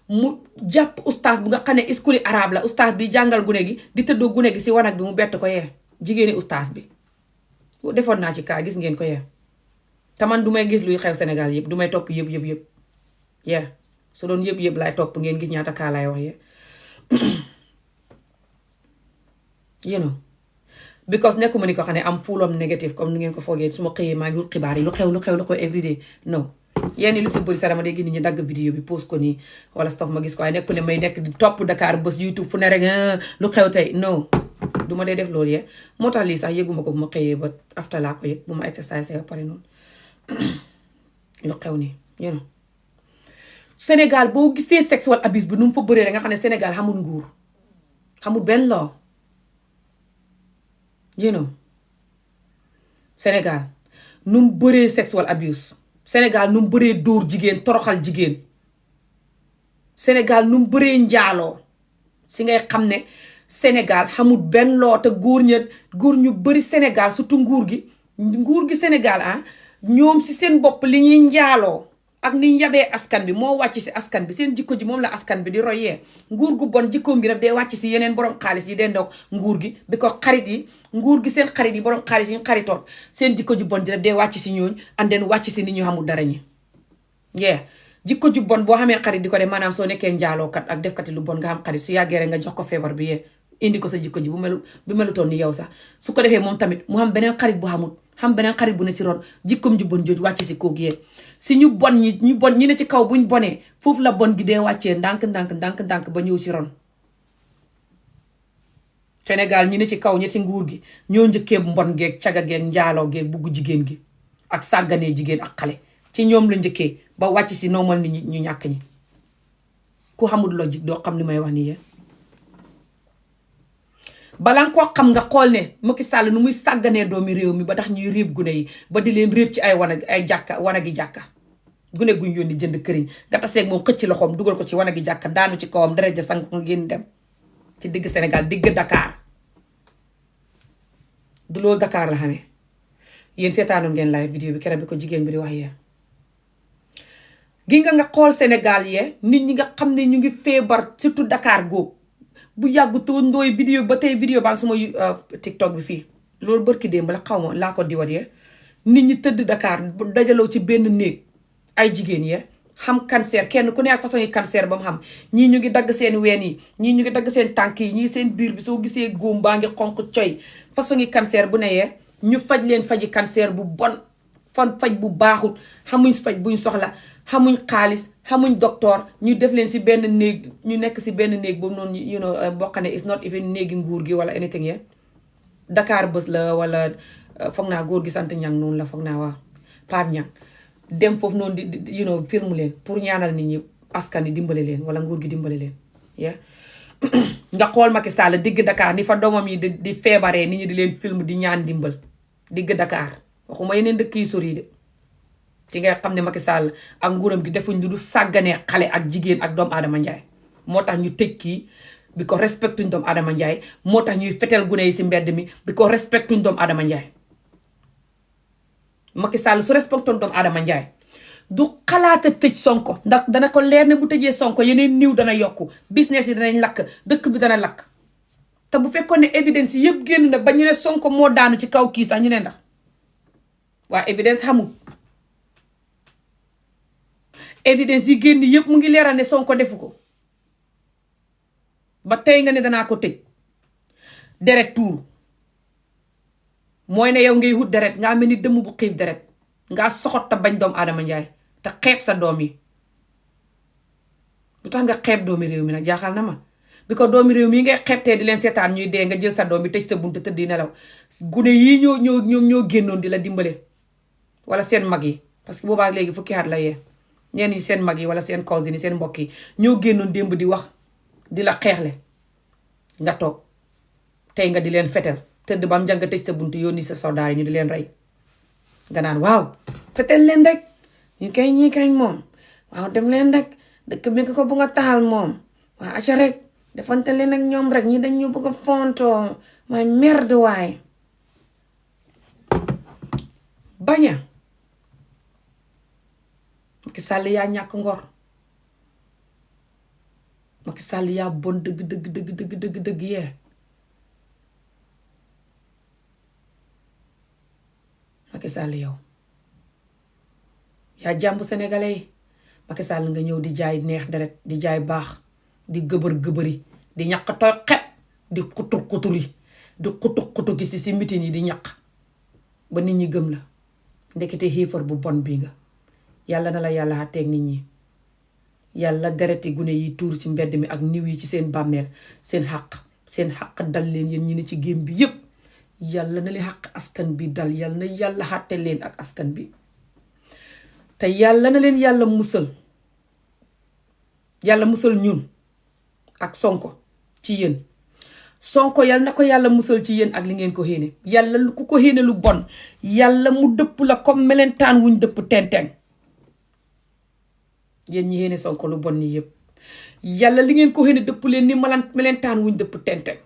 S1: mu jàpp ustaas bu nga xam ne school yi arabe la ustaas bi jàngal gune gi di tëddoo gune gi si wanag bi mu bett ko jigéeni ustaas bi defoon naa ci kaa gis ngeen ko te man du may gis luy xew Sénégal yëpp du may topp yëpp su doon yëpp laay topp ngeen gis ñaata kaa laay wax because nekkuma ni ko xam ne am full of negative comme ni ngeen ko foogee su ma xëyee maa ngi wut xibaar yi lu xew everyday no yenn lu si bëri sax dama day gis nit ñi dagg vidéo bi post ko nii wala stof ma gis ko waaye nekku ne may nekk di topp Dakar bés YouTube fu ne rek lu xew tey no du ma dee def loolu moo tax lii sax yëguma ko bu ma xëyee ba after laa ko yëg bu ma exercice ba pare noonu lu xew nii Sénégal boo gisee sexual abuse bi nu mu fa bëree rek nga xam ne Sénégal xamul nguur xamul benn law Sénégal nu mu bëree sexual abuse Sénégal nu mu bëree dóor jigéen toroxal jigéen Sénégal nu mu bëree njaaloo si ngay xam ne Sénégal xamul benn loo te góor ñu bëri Sénégal surtout nguur gi Sénégal ñoom si seen bopp li ñuy njaaloo ak ni yabee askan bi moo wàcc si askan bi seen jikko ji moom la askan bi di royee nguur gu bon jikkoom gi nag day wàcc si yeneen borom xaalis yi den doog nguur gi bi ko xarit yi nguur gi seen xarit yi borom xaalis yi ñu xaritoon seen jikko ji bon ji nag day wàcc si ñooñ anden wàcc si nit ñu xamul dara ñi jikko ju bon boo xamee xarit di ko def maanaam soo nekkee njaalookat ak defkati lu bon nga xam xarit su yàggee rek nga jox ko feebar bi indi ko sa jikko ji bu melutoon ni yow sax su ko defee moom tamit mu xam beneen xarit bu xamul xam beneen xarit bu ne ci ron jikkoom ju bon jooju wàcc si kooku si ñu bon ñi ne ci kaw buñ bonee foofu la bon gi dee wàccee ndànk ba ñëw si ron Sénégal ñi ne ci kaw ñi ci nguur gi ñoo njëkkee mbon geeg caga geeg njaaloo geeg bugg jigéen gi ak sàgganee jigéen ak xale ci ñoom la njëkkee ba wàcc si normal nit ñi ñu ñàkk ñi ku xamul logique doo xam ni may wax nii balaa nga koo xam nga xool ne Macky Sall nu muy sàgganee doomi réew mi ba tax ñuy réeb gune yi ba di leen réeb ci ay wanagi jàkka gune guñ yónni jënd këriñ nga taseeg moom xëcc loxoom dugal ko ci wanagi jàkka daanu ci kawam dara ja sang ko ngeen dem ci digg Sénégal digg Dakar du loolu Dakar la xamee yéen seetaanoon ngeen live vidéo bi keroog bi ko jigéen bi di wax gi nga xool Sénégal nit ñi nga xam ne ñu ngi feebar surtout Dakar googu bu yàggu toon ndooy vidéo ba tey vidéo baa ngi sama TikTok bi fii loolu bërki démb la xaw ma laa ko diwat nit ñi tëdd Dakar dajaloo ci benn néeg ay jigéen xam cancer kenn ku ne ak façon yi cancer ba mu xam ñii ñu ngi dagg seen ween yi ñii ñu ngi dagg seen tànk yi ñii seen biir bi soo gisee góom baa ngi xonq coy façon yi cancer bu ne yee ñu faj leen faji cancer bu bon faj bu baaxut xamuñ faj buñ soxla xamuñ xaalis xamuñ docteur ñu def leen si benn néeg ñu nekk si benn néeg boobu noonu you know boo xam ne it's not even néegi nguur gi wala anything ya Dakar bés la wala foog naa góor gi sant ñang noonu la foog naa waaw Pape Ñang dem foofu noonu di you know filmu leen pour ñaanal nit ñi askan wi dimbale leen wala nguur gi dimbale leen ya nga xool Macky Sall digg Dakar ni fa doomam yi di feebaree nit ñi di leen film di ñaan dimbal digg Dakar waxuma yeneen dëkk yi sori de ci ngay xam ne Macky Sall ak nguuram gi defuñ lu du sàgganee xale ak jigéen ak doomu Adama Njaay moo tax ñu tëj kii bi ko respectuñ doomu Adama Njaay moo tax ñuy fetel gune yi si mbedd mi bi ko respectuñ doomu Adama Njaay Macky Sall su respectoon doomu Adama Njaay du xalaata tëj Sonko ndax dana ko leer ne bu tëjee Sonko yeneen niw dana yokku business yi danañ lakk dëkk bi dana lakk te bu fekkoon ne évidence yi yëpp génn na ba ñu ne Sonko moo daanu ci kaw kii sax ñu ne ndax waa évidence xamul évidence yi génn yëpp mu ngi leeral ne Sonko defu ko ba tey nga ne danaa ko tëj deret tuur mooy ne yow ngay wut deret nga mel ni dëmm bu xiif deret nga soxot te bañ doomu Adama Njaay te xeeb sa doom yi lu tax nga xeeb doomi réew mi nag jaaxal na ma bi ko doomi réew mi ngay xeebtee di leen seetaan ñuy dee nga jël sa doom yi tëj sa buntu tëdd di nelaw gune yii ñoo génnoon di la dimbale wala seen mag yi parce que boobaa léegi fukki at la yee ñeen yi seen mag yi wala seen cousine yi seen mbokk yi ñoo génnoon démb di wax di la xeexle nga toog tey nga di leen fetel tëdd ba am njàng tëj sa buntu yónni sa soldaar yi ñu di leen rey nga naan waaw fetel leen rek ñu kay ñii kañ moom waaw dem leen rek dëkk bi nga ko bu nga taxal moom waaw acca rek defante leen ak ñoom rek ñi dañ ñu bëgg a fontoo mooy merde waay baña Macky Sall yaa ñàkk ngor Macky Sall yaa bon dëgg yee Macky Sall yow yaa jàmbu sénégalais yi Macky Sall nga ñëw di jaay neex deret di jaay baax di gëbëri di ñaq tooy xet di xutur gi si mitin yi di ñaq ba nit ñi gëm la ndekete xiifar bu bon bi nga yàlla na la yàlla xàtteeg nit ñi yàlla dereti gune yi tuur ci mbedd mi ak niw yi ci seen bàmmeel seen xaq dal leen yéen ñi ne ci gém bi yépp yàlla na li xaq askan bi dal yàlla na yàlla xàtte leen ak askan bi te yàlla na leen yàlla musal ñun ak Sonko ci yéen Sonko yàlla na ko yàlla musal ci yéen ak li ngeen ko xéene yàlla lu ku ko xéene lu bon yàlla mu dëpp la comme melentaan wuñ dëpp tenteng yéen ñi xéene Sonko lu bon nii yépp yàlla li ngeen ko xéene dëpp leen ni melentaan wuñ dëpp tenteng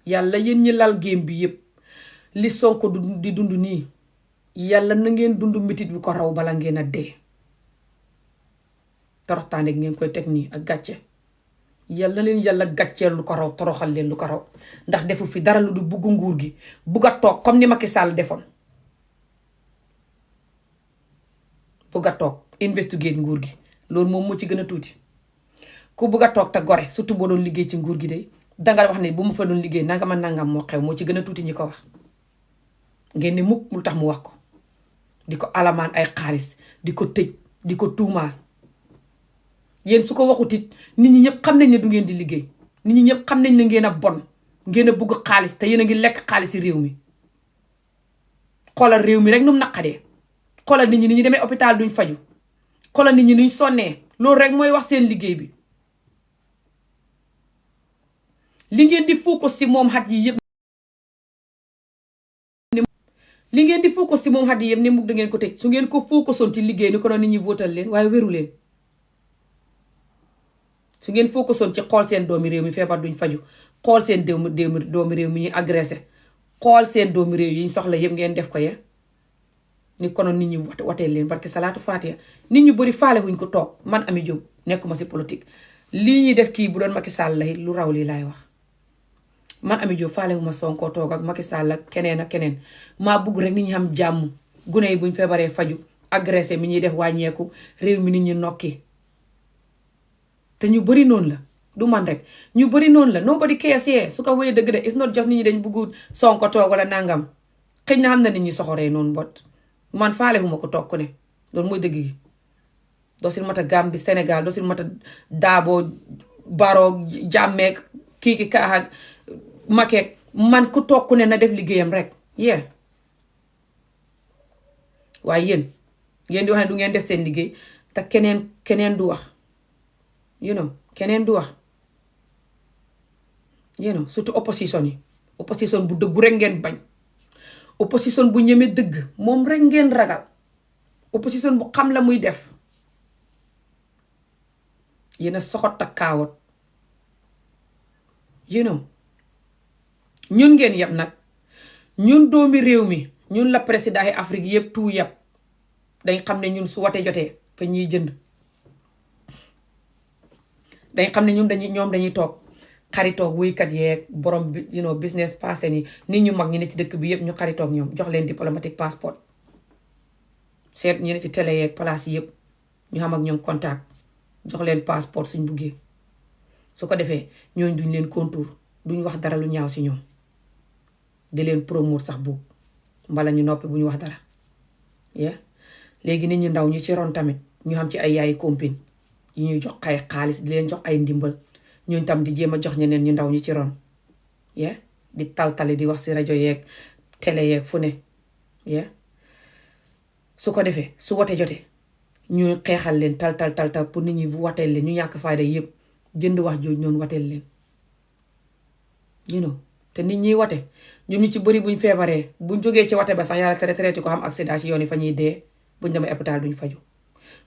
S1: yàlla yéen ñi lal géem bi yépp li Sonko di dund nii yàlla na ngeen dund metit bi ko raw bala ngeen a dee toroxtaane ngeen koy teg nii ak gàcce yàlla na leen yàlla gàcceel lu ko raw toroxal leen lu ko raw ndax defu fi dara lu du bugg nguur gi bugg a toog comme ni Macky Sall defoon bugg a toog investigate nguur gi loolu moom moo ci gën a tuuti ku bugg a toog te gore surtout boo doon liggéey ci nguur gi de danga wax ne bu ma fa doon liggéey nangam ak nangam moo xew moo ci gën a tuuti ñi ko wax ngeen ni mukk lu tax mu wax ko di ko alamaan ay xaalis di ko tëj di ko tuumaal yéen su ko waxut it nit ñi ñëpp xam nañ ne du ngeen di liggéey nit ñi ñëpp xam nañ ne ngeen a bon ngeen a bugg xaalis te yéen a ngi lekk xaalis si réew mi xoolal réew mi rek nu mu naqadee xoolal nit ñi ni ñu demee hôpital duñ faju xoolal nit ñi nuñ sonnee loolu rek mooy wax seen liggéey bi li ngeen di focus si moom xat yi yëpp li ngeen di focus si moom xat yi yëpp ne mug da ngeen ko tëj su ngeen ko focusoon ci liggéey ni ko doon nit ñi votal leen waaye wéru leen su ngeen focusoon ci xool seen doomi réew mi feebar duñ faju xool seen doomi réew mi ñuy agressé xool seen doomi réew yi ñu soxla yëpp ngeen def ko ya ni konoon nit ñi watee leen barke salaatu faatiha nit ñu bëri faale wuñ ko toog man Ami Jóob nekkuma si politique lii ñuy def kii bu doon Macky Sall lay lu raw lii laay wax man Ami Jóob faale wu ma Sonko toog ak Macky Sall ak keneen maa bugg rek nit ñi xam jàmm gune yi buñ feebaree faju agressé mi ñuy def wàññeeku réew mi nit ñi nokki te ñu bëri noonu la du man rek ñu bëri noonu la nobody cares here su ko wéyee dëgg de it's not just nit ñi dañ bëggu Sonko toog wala nangam xëy na xam na nit ñi soxoree noonu bot man faale fu ma ko toog ku ne loolu mooy dëgg gi doo si mata Gambie Sénégal doo si mata Daabo Baro Jàmmeek kii kaaxak makeek man ku toog ku ne na def liggéeyam rek waaye yéen di wax ne du ngeen def seen liggéey te keneen du wax keneen du wax surtout opposition bu dëggu rek ngeen bañ opposition bu ñeme dëgg moom rek ngeen ragal opposition bu xam la muy def yéen a soxot ak kaawot ñun ngeen yab nag ñun doomi réew mi ñun la président yi Afrique yëpp tout yab dañ xam ne ñun su watee jotee fa ñuy jënd dañ xam ne ñoom dañuy toog xaritoog wuykat yeeg borom bi business passé ni nit ñu mag ñi ne ci dëkk bi yëpp ñu xaritoog ñoom jox leen diplomatique passeport seet ñi ne ci télé yeeg place yi yëpp ñu xam ak ñoom contact jox leen passeport suñ buggee su ko defee ñooñ duñ leen contour duñ wax dara lu ñaaw si ñoom di leen promouvoir sax buug mbala ñu noppi bu ñu wax dara léegi nit ñu ndaw ñu ci ron tamit ñu xam ci ay yaayi compine yi ñuy jox ay xaalis di leen jox ay ndimbal ñooñ tam di jéem a jox ñeneen ñu ndaw ñu ci ron di taltali di wax si rajo yeeg télé yeeg fu ne su ko defee su wote jotee ñu xeexal leen tal pour nit ñi bu wateel leen ñu ñàkk fayda yëpp jënd wax jooju noonu wateel leen te nit ñiy wate ñoom ñu ci bëri buñ feebaree buñ jógee ci wate ba sax yàlla traité ko xam accident ci yoon yi fa ñuy dee buñ demee hôpital duñ faju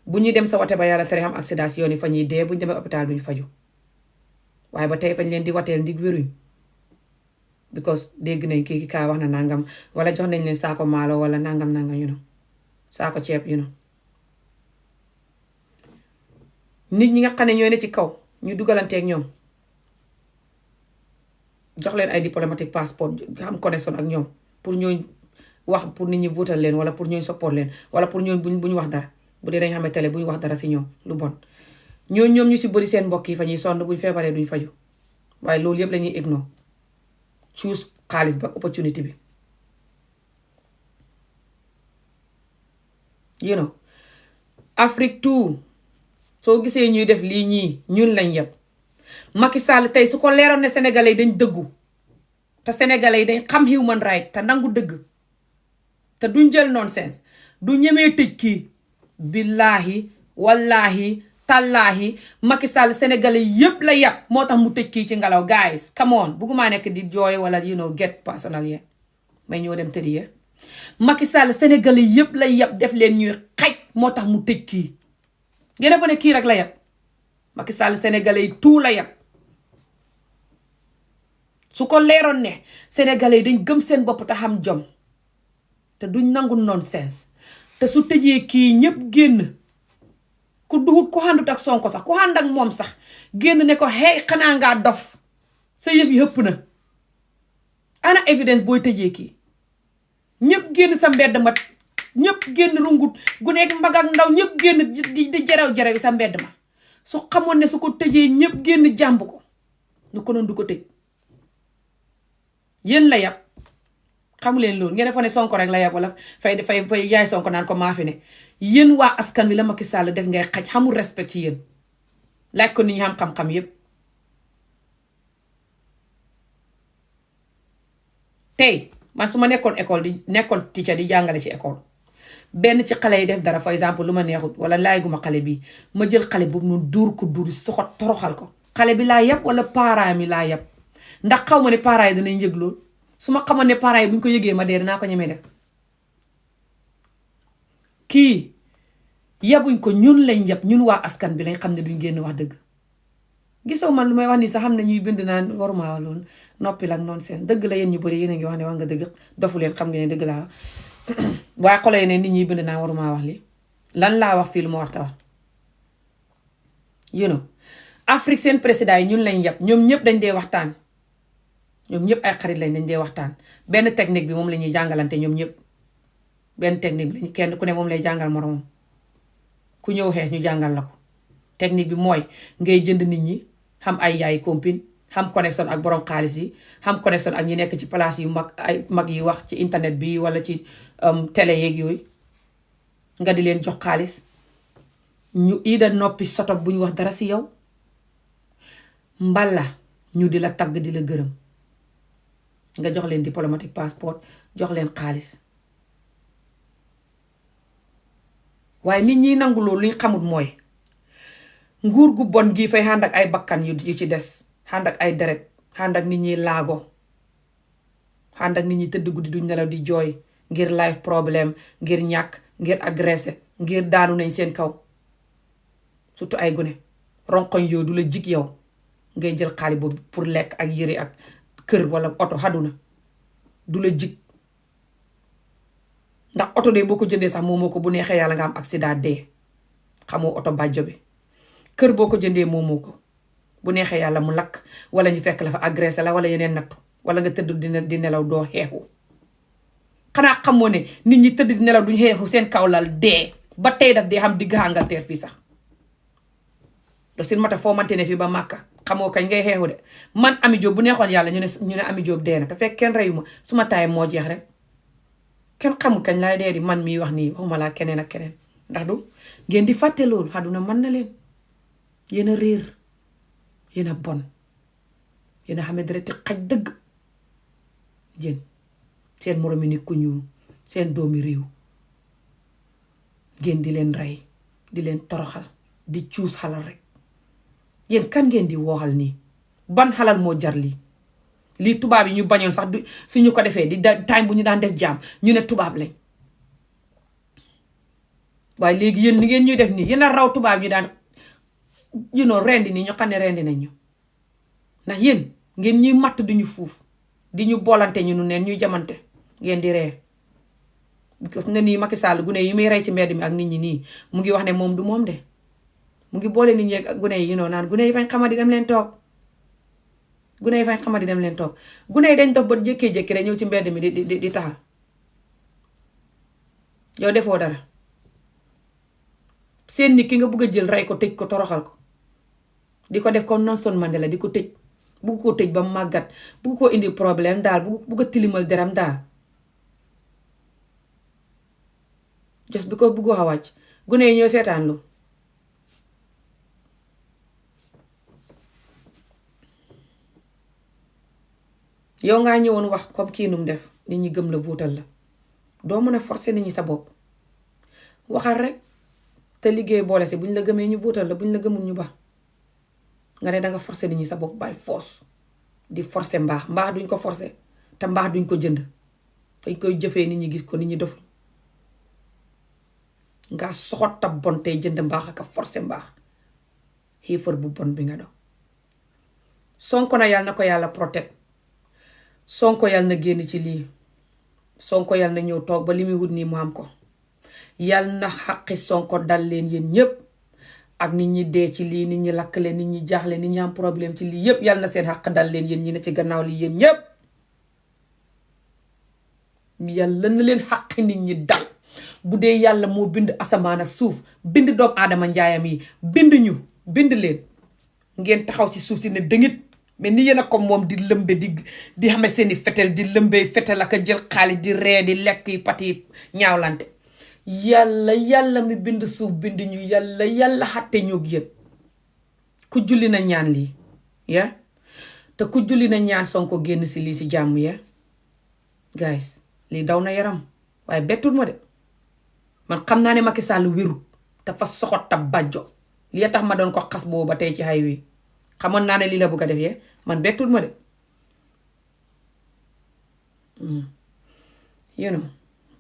S1: bu ñuy dem sa wate ba yàlla tere xam accident ci yoon yi fa ñuy dee buñ demee hôpital duñ faju waaye ba tey fañ leen di wateel ndig wéruñ because dégg nañ kii kaa wax na nangam wala jox nañ leen saako maalo wala nangam saako ceeb nit ñi nga xam ne ñooy ne ci kaw ñu dugalanteeg ñoom jox leen ay diplomatique passeport xam connexion ak ñoom pour ñooy wax pour nit ñi votal leen wala pour ñooy support leen wala pour ñooy bu ñu wax dara bu dee dañ xamee télé bu ñu wax dara si ñoom lu bon ñoom ñu si bëri seen mbokk yi fa ñuy sonn buñ feebaree duñ faju waaye loolu yëpp lañuy ignore choose xaalis ba opportunité bi Afrique tout soo gisee ñuy def lii ñii ñun lañ yeb Macky Sall tey su ko leeroon ne sénégalais yi dañ dëggu te sénégalais yi dañ xam human right te nangu dëgg te duñ jël nonsense du ñemee tëj kii billaahi wallaahi tallaahi Macky Sall sénégalais yépp la yab moo tax mu tëj kii ci ngelaw guys come on buggumaa nekk di jooy wala get personal ye may ñoo dem tëddi ye Macky Sall sénégalais yépp la yab def leen ñuy xaj moo tax mu tëj kii ngeen defa ne kii rek la yab Macky Sall sénégalais yi tout la yab su ko leeroon ne sénégalais yi dañ gëm seen bopp te xam jom te duñ nangu nonsense te su tëjee kii ñépp génn ku dugut ku àndut ak Sonko sax ku ànd ak moom sax génn ne ko hey xanaa ngaa dof sa yëf yi hëpp na ana évidence booy tëjee kii ñépp génn sa mbedd ma ñépp génn rungut gu nekk mbag ak ndaw ñépp génn di jerew sa mbedd ma su xamoon ne su ko tëjee ñépp génn jàmb ko ñu ko noon du ko tëj yéen la yab xamu leen loolu ngeen defoon ne Sonko rek la yab wala fay yaay Sonko naan ko maa fi ne yéen waa askan wi la Macky Sall def ngay xaj xamul respect ci yéen laaj ko nit ñi xam xam-xam yépp tey man su ma nekkoon école di nekkoon teacher di jàngale ci école benn ci xale yi def dara par exemple lu ma neexut wala laay xale bi ma jël xale boobu noonu duur ko duur soxot toroxal ko xale bi laa yab wala parents mi laa yab ndax xaw ma ne parents yi danañ yëg lool su ma xamoon ne parents yi bu ñu ko yëgee ma dee danaa ko ñemee def kii yabuñ ko ñun lañ yab ñun waa askan bi lañ xam ne duñ génn wax dëgg gisoo man lu may wax nii sax xam ne ñuy bind naan waruma wax loolu noppi la ak noonu seen dëgg la yéen ñu bëri yéen a ngi wax ne wax nga dëgg dofu leen xam ngeen ne dëgg laa waaye xolo yi ne nit ñuy bind naan waruma wax li lan laa wax fii lu ma war ta wax Afrique seen président yi ñun lañ yab ñoom ñëpp dañ dee waxtaan ñoom ñëpp ay xarit lañ dañ dee waxtaan benn technique bi moom la ñuy jàngalante ñoom ñëpp benn technique bi kenn ku ne moom lay jàngal moromam ku ñëw xees ñu jàngal la ko. technique bi mooy ngay jënd nit ñi xam ay yaay compine xam connexion ak borom xaalis yi xam connexion ak ñi nekk ci place yu mag yi wax ci internet bi wala ci télé yeeg yooyu nga di leen jox xaalis ñu ida noppi sotop bu ñu wax dara si yow mbala ñu di la tagg di la gërëm nga jox leen diplomatique passeport jox leen xaalis. waaye nit ñi nangu loolu luñ xamut mooy nguur gu bon gi fay ànd ak ay bakkan yu ci des ànd ak ay deret ànd ak nit ñi laago ànd ak nit ñi tëdd guddi duñ nelaw di jooy ngir life problème ngir ñàkk ngir agressé ngir daanu nañ seen kaw surtout ay gune ronkoñ yow du la jig yow ngay jël xaalis boobu pour lekk ak yëre ak kër wala oto xaduna du la jig ndax oto de boo ko jëndee sax moomoo ko bu neexee yàlla nga am accident dee xamoo oto bàjjo bi kër boo ko jëndee moomoo ko bu neexee yàlla mu lakk wala ñu fekk la fa agressé la wala yeneen nattu wala nga tëdd di nelaw doo xeexu. xanaa xamoo ne nit ñi tëdd di nelaw duñ xeexu seen kaw lal dee ba tey daf dee xam digg Angleterre fii sax da sin mata foo mante ne fii ba Màkka xamoo kañ ngay xeexu de man Ami Jóob bu neexoon yàlla ñu ne Ami Jóob dee na te fekk kenn reyu ma suma taay moo jeex rek kenn xamul kañ laay dee di man mii wax nii waxuma laa keneen ak keneen ndax du ngeen di fàtte loolu àdduna mën na leen yéen a réer yéen a bon yéen a xamee dereti xaj dëgg yéen seen moromi nit ku ñuul seen doomi réew ngeen di leen rey di leen toroxal di cuus xalal rek yéen kan ngeen di wooxal nii ban xalal moo jar lii tubaab yi ñu bañoon sax suñu ko defee di time bu ñu daan def jaam ñu ne tubaab lañ waaye léegi yéen ni ngeen ñuy def nii yéen a raw tubaab ñu daan rendi nii ñu xam ne rendi nañ ñu ndax yéen ngeen ñuy matt duñu fuuf di ñu boolante ñu nu neen ñuy jamante ngeen di ree because ne nii Macky Sall gune yi muy rey ci mbedd mi ak nit ñi nii mu ngi wax ne moom du moom de mu ngi boole nit ñi ak gune yi naan gune yi fañ xamadi dem leen toog gune yi fañ xamadi dem leen toog gune yi dañ dox ba jékkee-jékki rek ñëw ci mbedd mi di taxal yow defoo dara seen nit ki nga bëgg a jël rey ko tëj ko toroxal ko di ko def comme Nelson Mandela di ko tëj bugg koo tëj ba màggat bugg koo indi problème daal bugg a tilimal deram daal just bi ko buggoo a wàcc gune yi ñoo seetaan lu yow ngaa ñëwoon wax comme kii num def nit ñi gëm la votal la doo mën a forcer nit ñi sa bopp waxal rek te liggéey boole si buñ la gëmee ñu votal la buñ la gëmul ñu ba nga ne danga forcer nit ñi sa bopp by force di forcer mbaax duñ ko forcer te mbaax duñ ko jënd dañ koy jëfee nit ñi gis ko nit ñi dof nga soxot ta bon tey jënd mbaax ak a forcer mbaax xiifar bu bon bi nga do Sonko na yàlla na ko yàlla protect Sonko yàlla na génn ci lii Sonko yàlla na ñëw toog ba li muy wut nii mu am ko yàlla na xaqi Sonko dal leen yéen ñépp ak nit ñi dee ci lii nit ñi lakk leen nit ñi jaaxle nit ñi am problème ci lii yépp yàlla na seen xaq dal leen yéen ñi ne ci gannaaw lii yéen ñépp yàlla na leen xaqi nit ñi dal bu dee yàlla moo bind asamaan ak suuf bind doomu aadama njaayam yi bind leen ngeen taxaw ci suuf si ne dëngit mais ni yéen a comme moom di lëmbe di xame seeni fetel di lëmbe fetel ak a jël xaalis di ree di lekk yi pati ñaawlante yàlla mi bind suuf bind ñu yàlla xatte ñoog yéen ku julli na ñaan lii ya te ku julli na ñaan Sonko génn si lii si jàmm ya guys lii daw na yaram waaye bettul ma de man xam naa ne Macky Sall wéru te fa soxot ta bàjjo lii tax ma doon ko xas boobu ba tey ci highway xamoon naa ne lii la bëgg a def yee man bettul ma de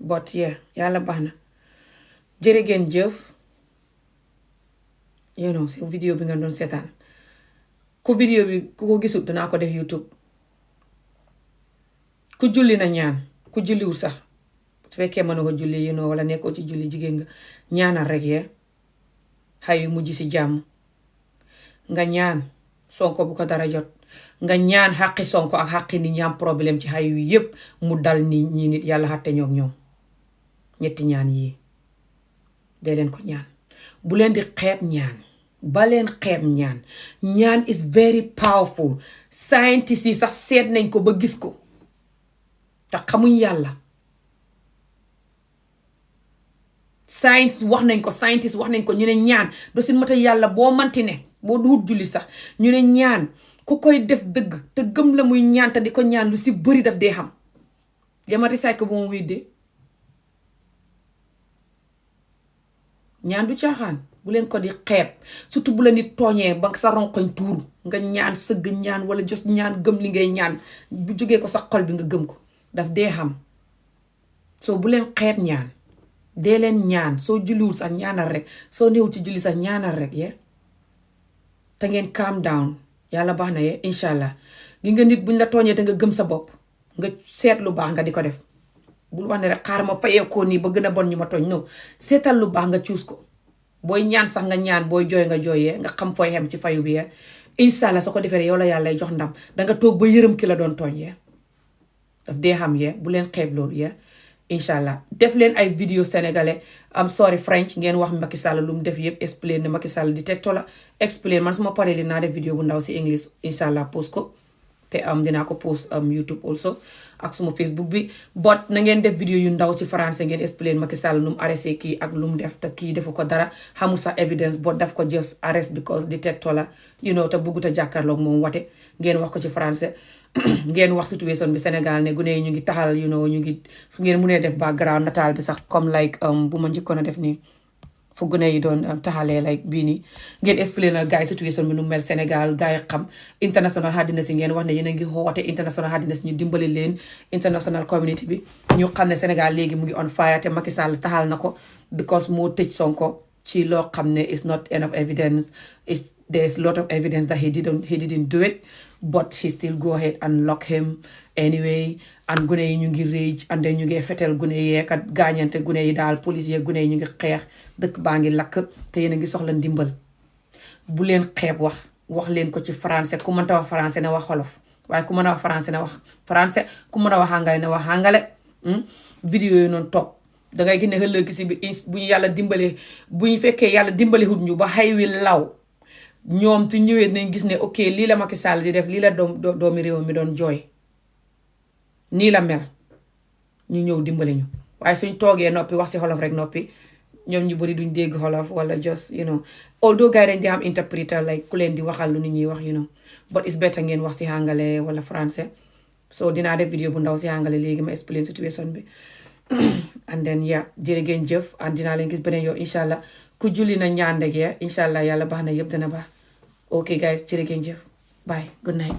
S1: but yeah yàlla baax na jërë ngeen jëf si vidéo bi nga doon seetaan ku vidéo bi ku ko gisul danaa ko def YouTube ku julli na ñaan ku julliwul sax su fekkee mën na ko julli wala nekkoo ci julli jigéen nga ñaanal rek yee xay yu mujj si jàmm nga ñaan Sonko bu ko dara jot nga ñaan xaqi Sonko ak xaqi nit ñi am problème ci xay yu yépp mu dal ni ñi nit yàlla xatte ñoog ñoom ñetti ñaan yii dee leen ko ñaan. bu leen di xeeb ñaan. ba leen xeeb ñaan. ñaan is very powerful. scientists yi sax seet nañ ko ba gis ko te xamuñ yàlla. science wax nañ ko scientist wax nañ ko ñu ne ñaan do si mata yàlla boo manti ne boo duhut julli sax ñu ne ñaan ku koy def dëgg te gëm la muy ñaan te di ko ñaan lu si bëri daf dee xam. jamati say ko bu mu widdee ñaan du caaxaan. bu leen ko di xeeb surtout bu la nit tooñee ba sa ronkoñ tuuru nga ñaan sëgg ñaan wala jos ñaan gëm li ngay ñaan bu jógee ko sa xol bi nga gëm ko daf dee xam. soo bu leen xeeb ñaan. dee leen ñaan soo julliwul sax ñaanal rek soo newul ci julli sax ñaanal rek ye te ngeen calm down yàlla baax na ye incha allah. gi nga nit buñ la tooñee te nga gëm sa bopp nga seet lu baax nga di ko def. bul wax ne rek xaar ma fayee ko nii ba gën a bon ñu ma tooñ non seetal lu baax nga cuus ko. booy ñaan sax nga ñaan booy jooy nga jooyee nga xam fooy xem ci fayu bi ye incha allah soo ko defee yow la yàlla lay jox ndam danga toog ba yërëm ki la doon tooñ ye daf dee xam ye bu leen xeeb loolu ye incha allah. def leen ay vidéo sénégalais am sorry French ngeen wax Macky Sall lu mu def yëpp explain ne Macky Sall dictateur la explain man suma paree dinaa def vidéo bu ndaw si English incha allah post ko te dinaa ko post YouTube also ak suma Facebook bi but na ngeen def vidéo yu ndaw ci français ngeen explain Macky Sall nu mu arrêté kii ak lu mu def te kii defu ko dara xamul sax evidence but daf ko just arrest because dictateur la te buggut a jàkkaarloog moom wate ngeen wax ko ci français. ngeen wax situation bi Sénégal ne gune yi ñu ngi taxal ñu ngi su ngeen mënee def background nataal bi sax comme like bu ma njëkkoon a def nii fu gune yi doon taxalee like bii nii ngeen explain na gars yi situation bi nu mel Sénégal gars yi xam international àddina si ngeen wax ne yéen a ngi xoote international àddina si ñu dimbali leen international community bi ñu xam ne Sénégal léegi mu ngi on fire te Macky Sall taxal na ko because moo tëj Sonko ci loo xam ne is not enough evidence there's lot of evidence that he didn't do it but he still go ahead and lock him anyway and gune yi ñu ngi rage and then ñu ngi fetel gune yeekat gaañante gune yi daal police yi gune yi ñu ngi xeex dëkk baa ngi lakk te yéen a ngi soxla ndimbal. bu leen xeeb wax leen ko ci français ku mënta wax français na wax xolof waaye ku mën a wax français na wax français ku mën a wax àngale na wax àngale. vidéo yooyu noonu topp dangay gis ne ëllëg si bi bu ñu yàlla dimbale bu ñu fekkee yàlla dimbale hut ñu ba xay wi law ñoom tu ñëwee nañ gis ne ok lii la Macky Sall di def lii la doomi réew mi doon jooy nii la mel ñu ñëw dimbale ñu waaye suñ toogee noppi wax si xolof rek noppi ñoom ñu bëri duñ dégg xolof wala just although gars yi dañ di am interpreter like ku leen di waxal lu nit ñuy wax but it's better ngeen wax si àngale wala français so dinaa def vidéo bu ndaw si àngale léegi ma explain situation bi and then jërë ngeen jëf and dinaa leen gis beneen yow incha allah ku julli na ñaan dëgg incha allah yàlla baax na yëpp dana baax ok guys jërë ngeen jëf bye good night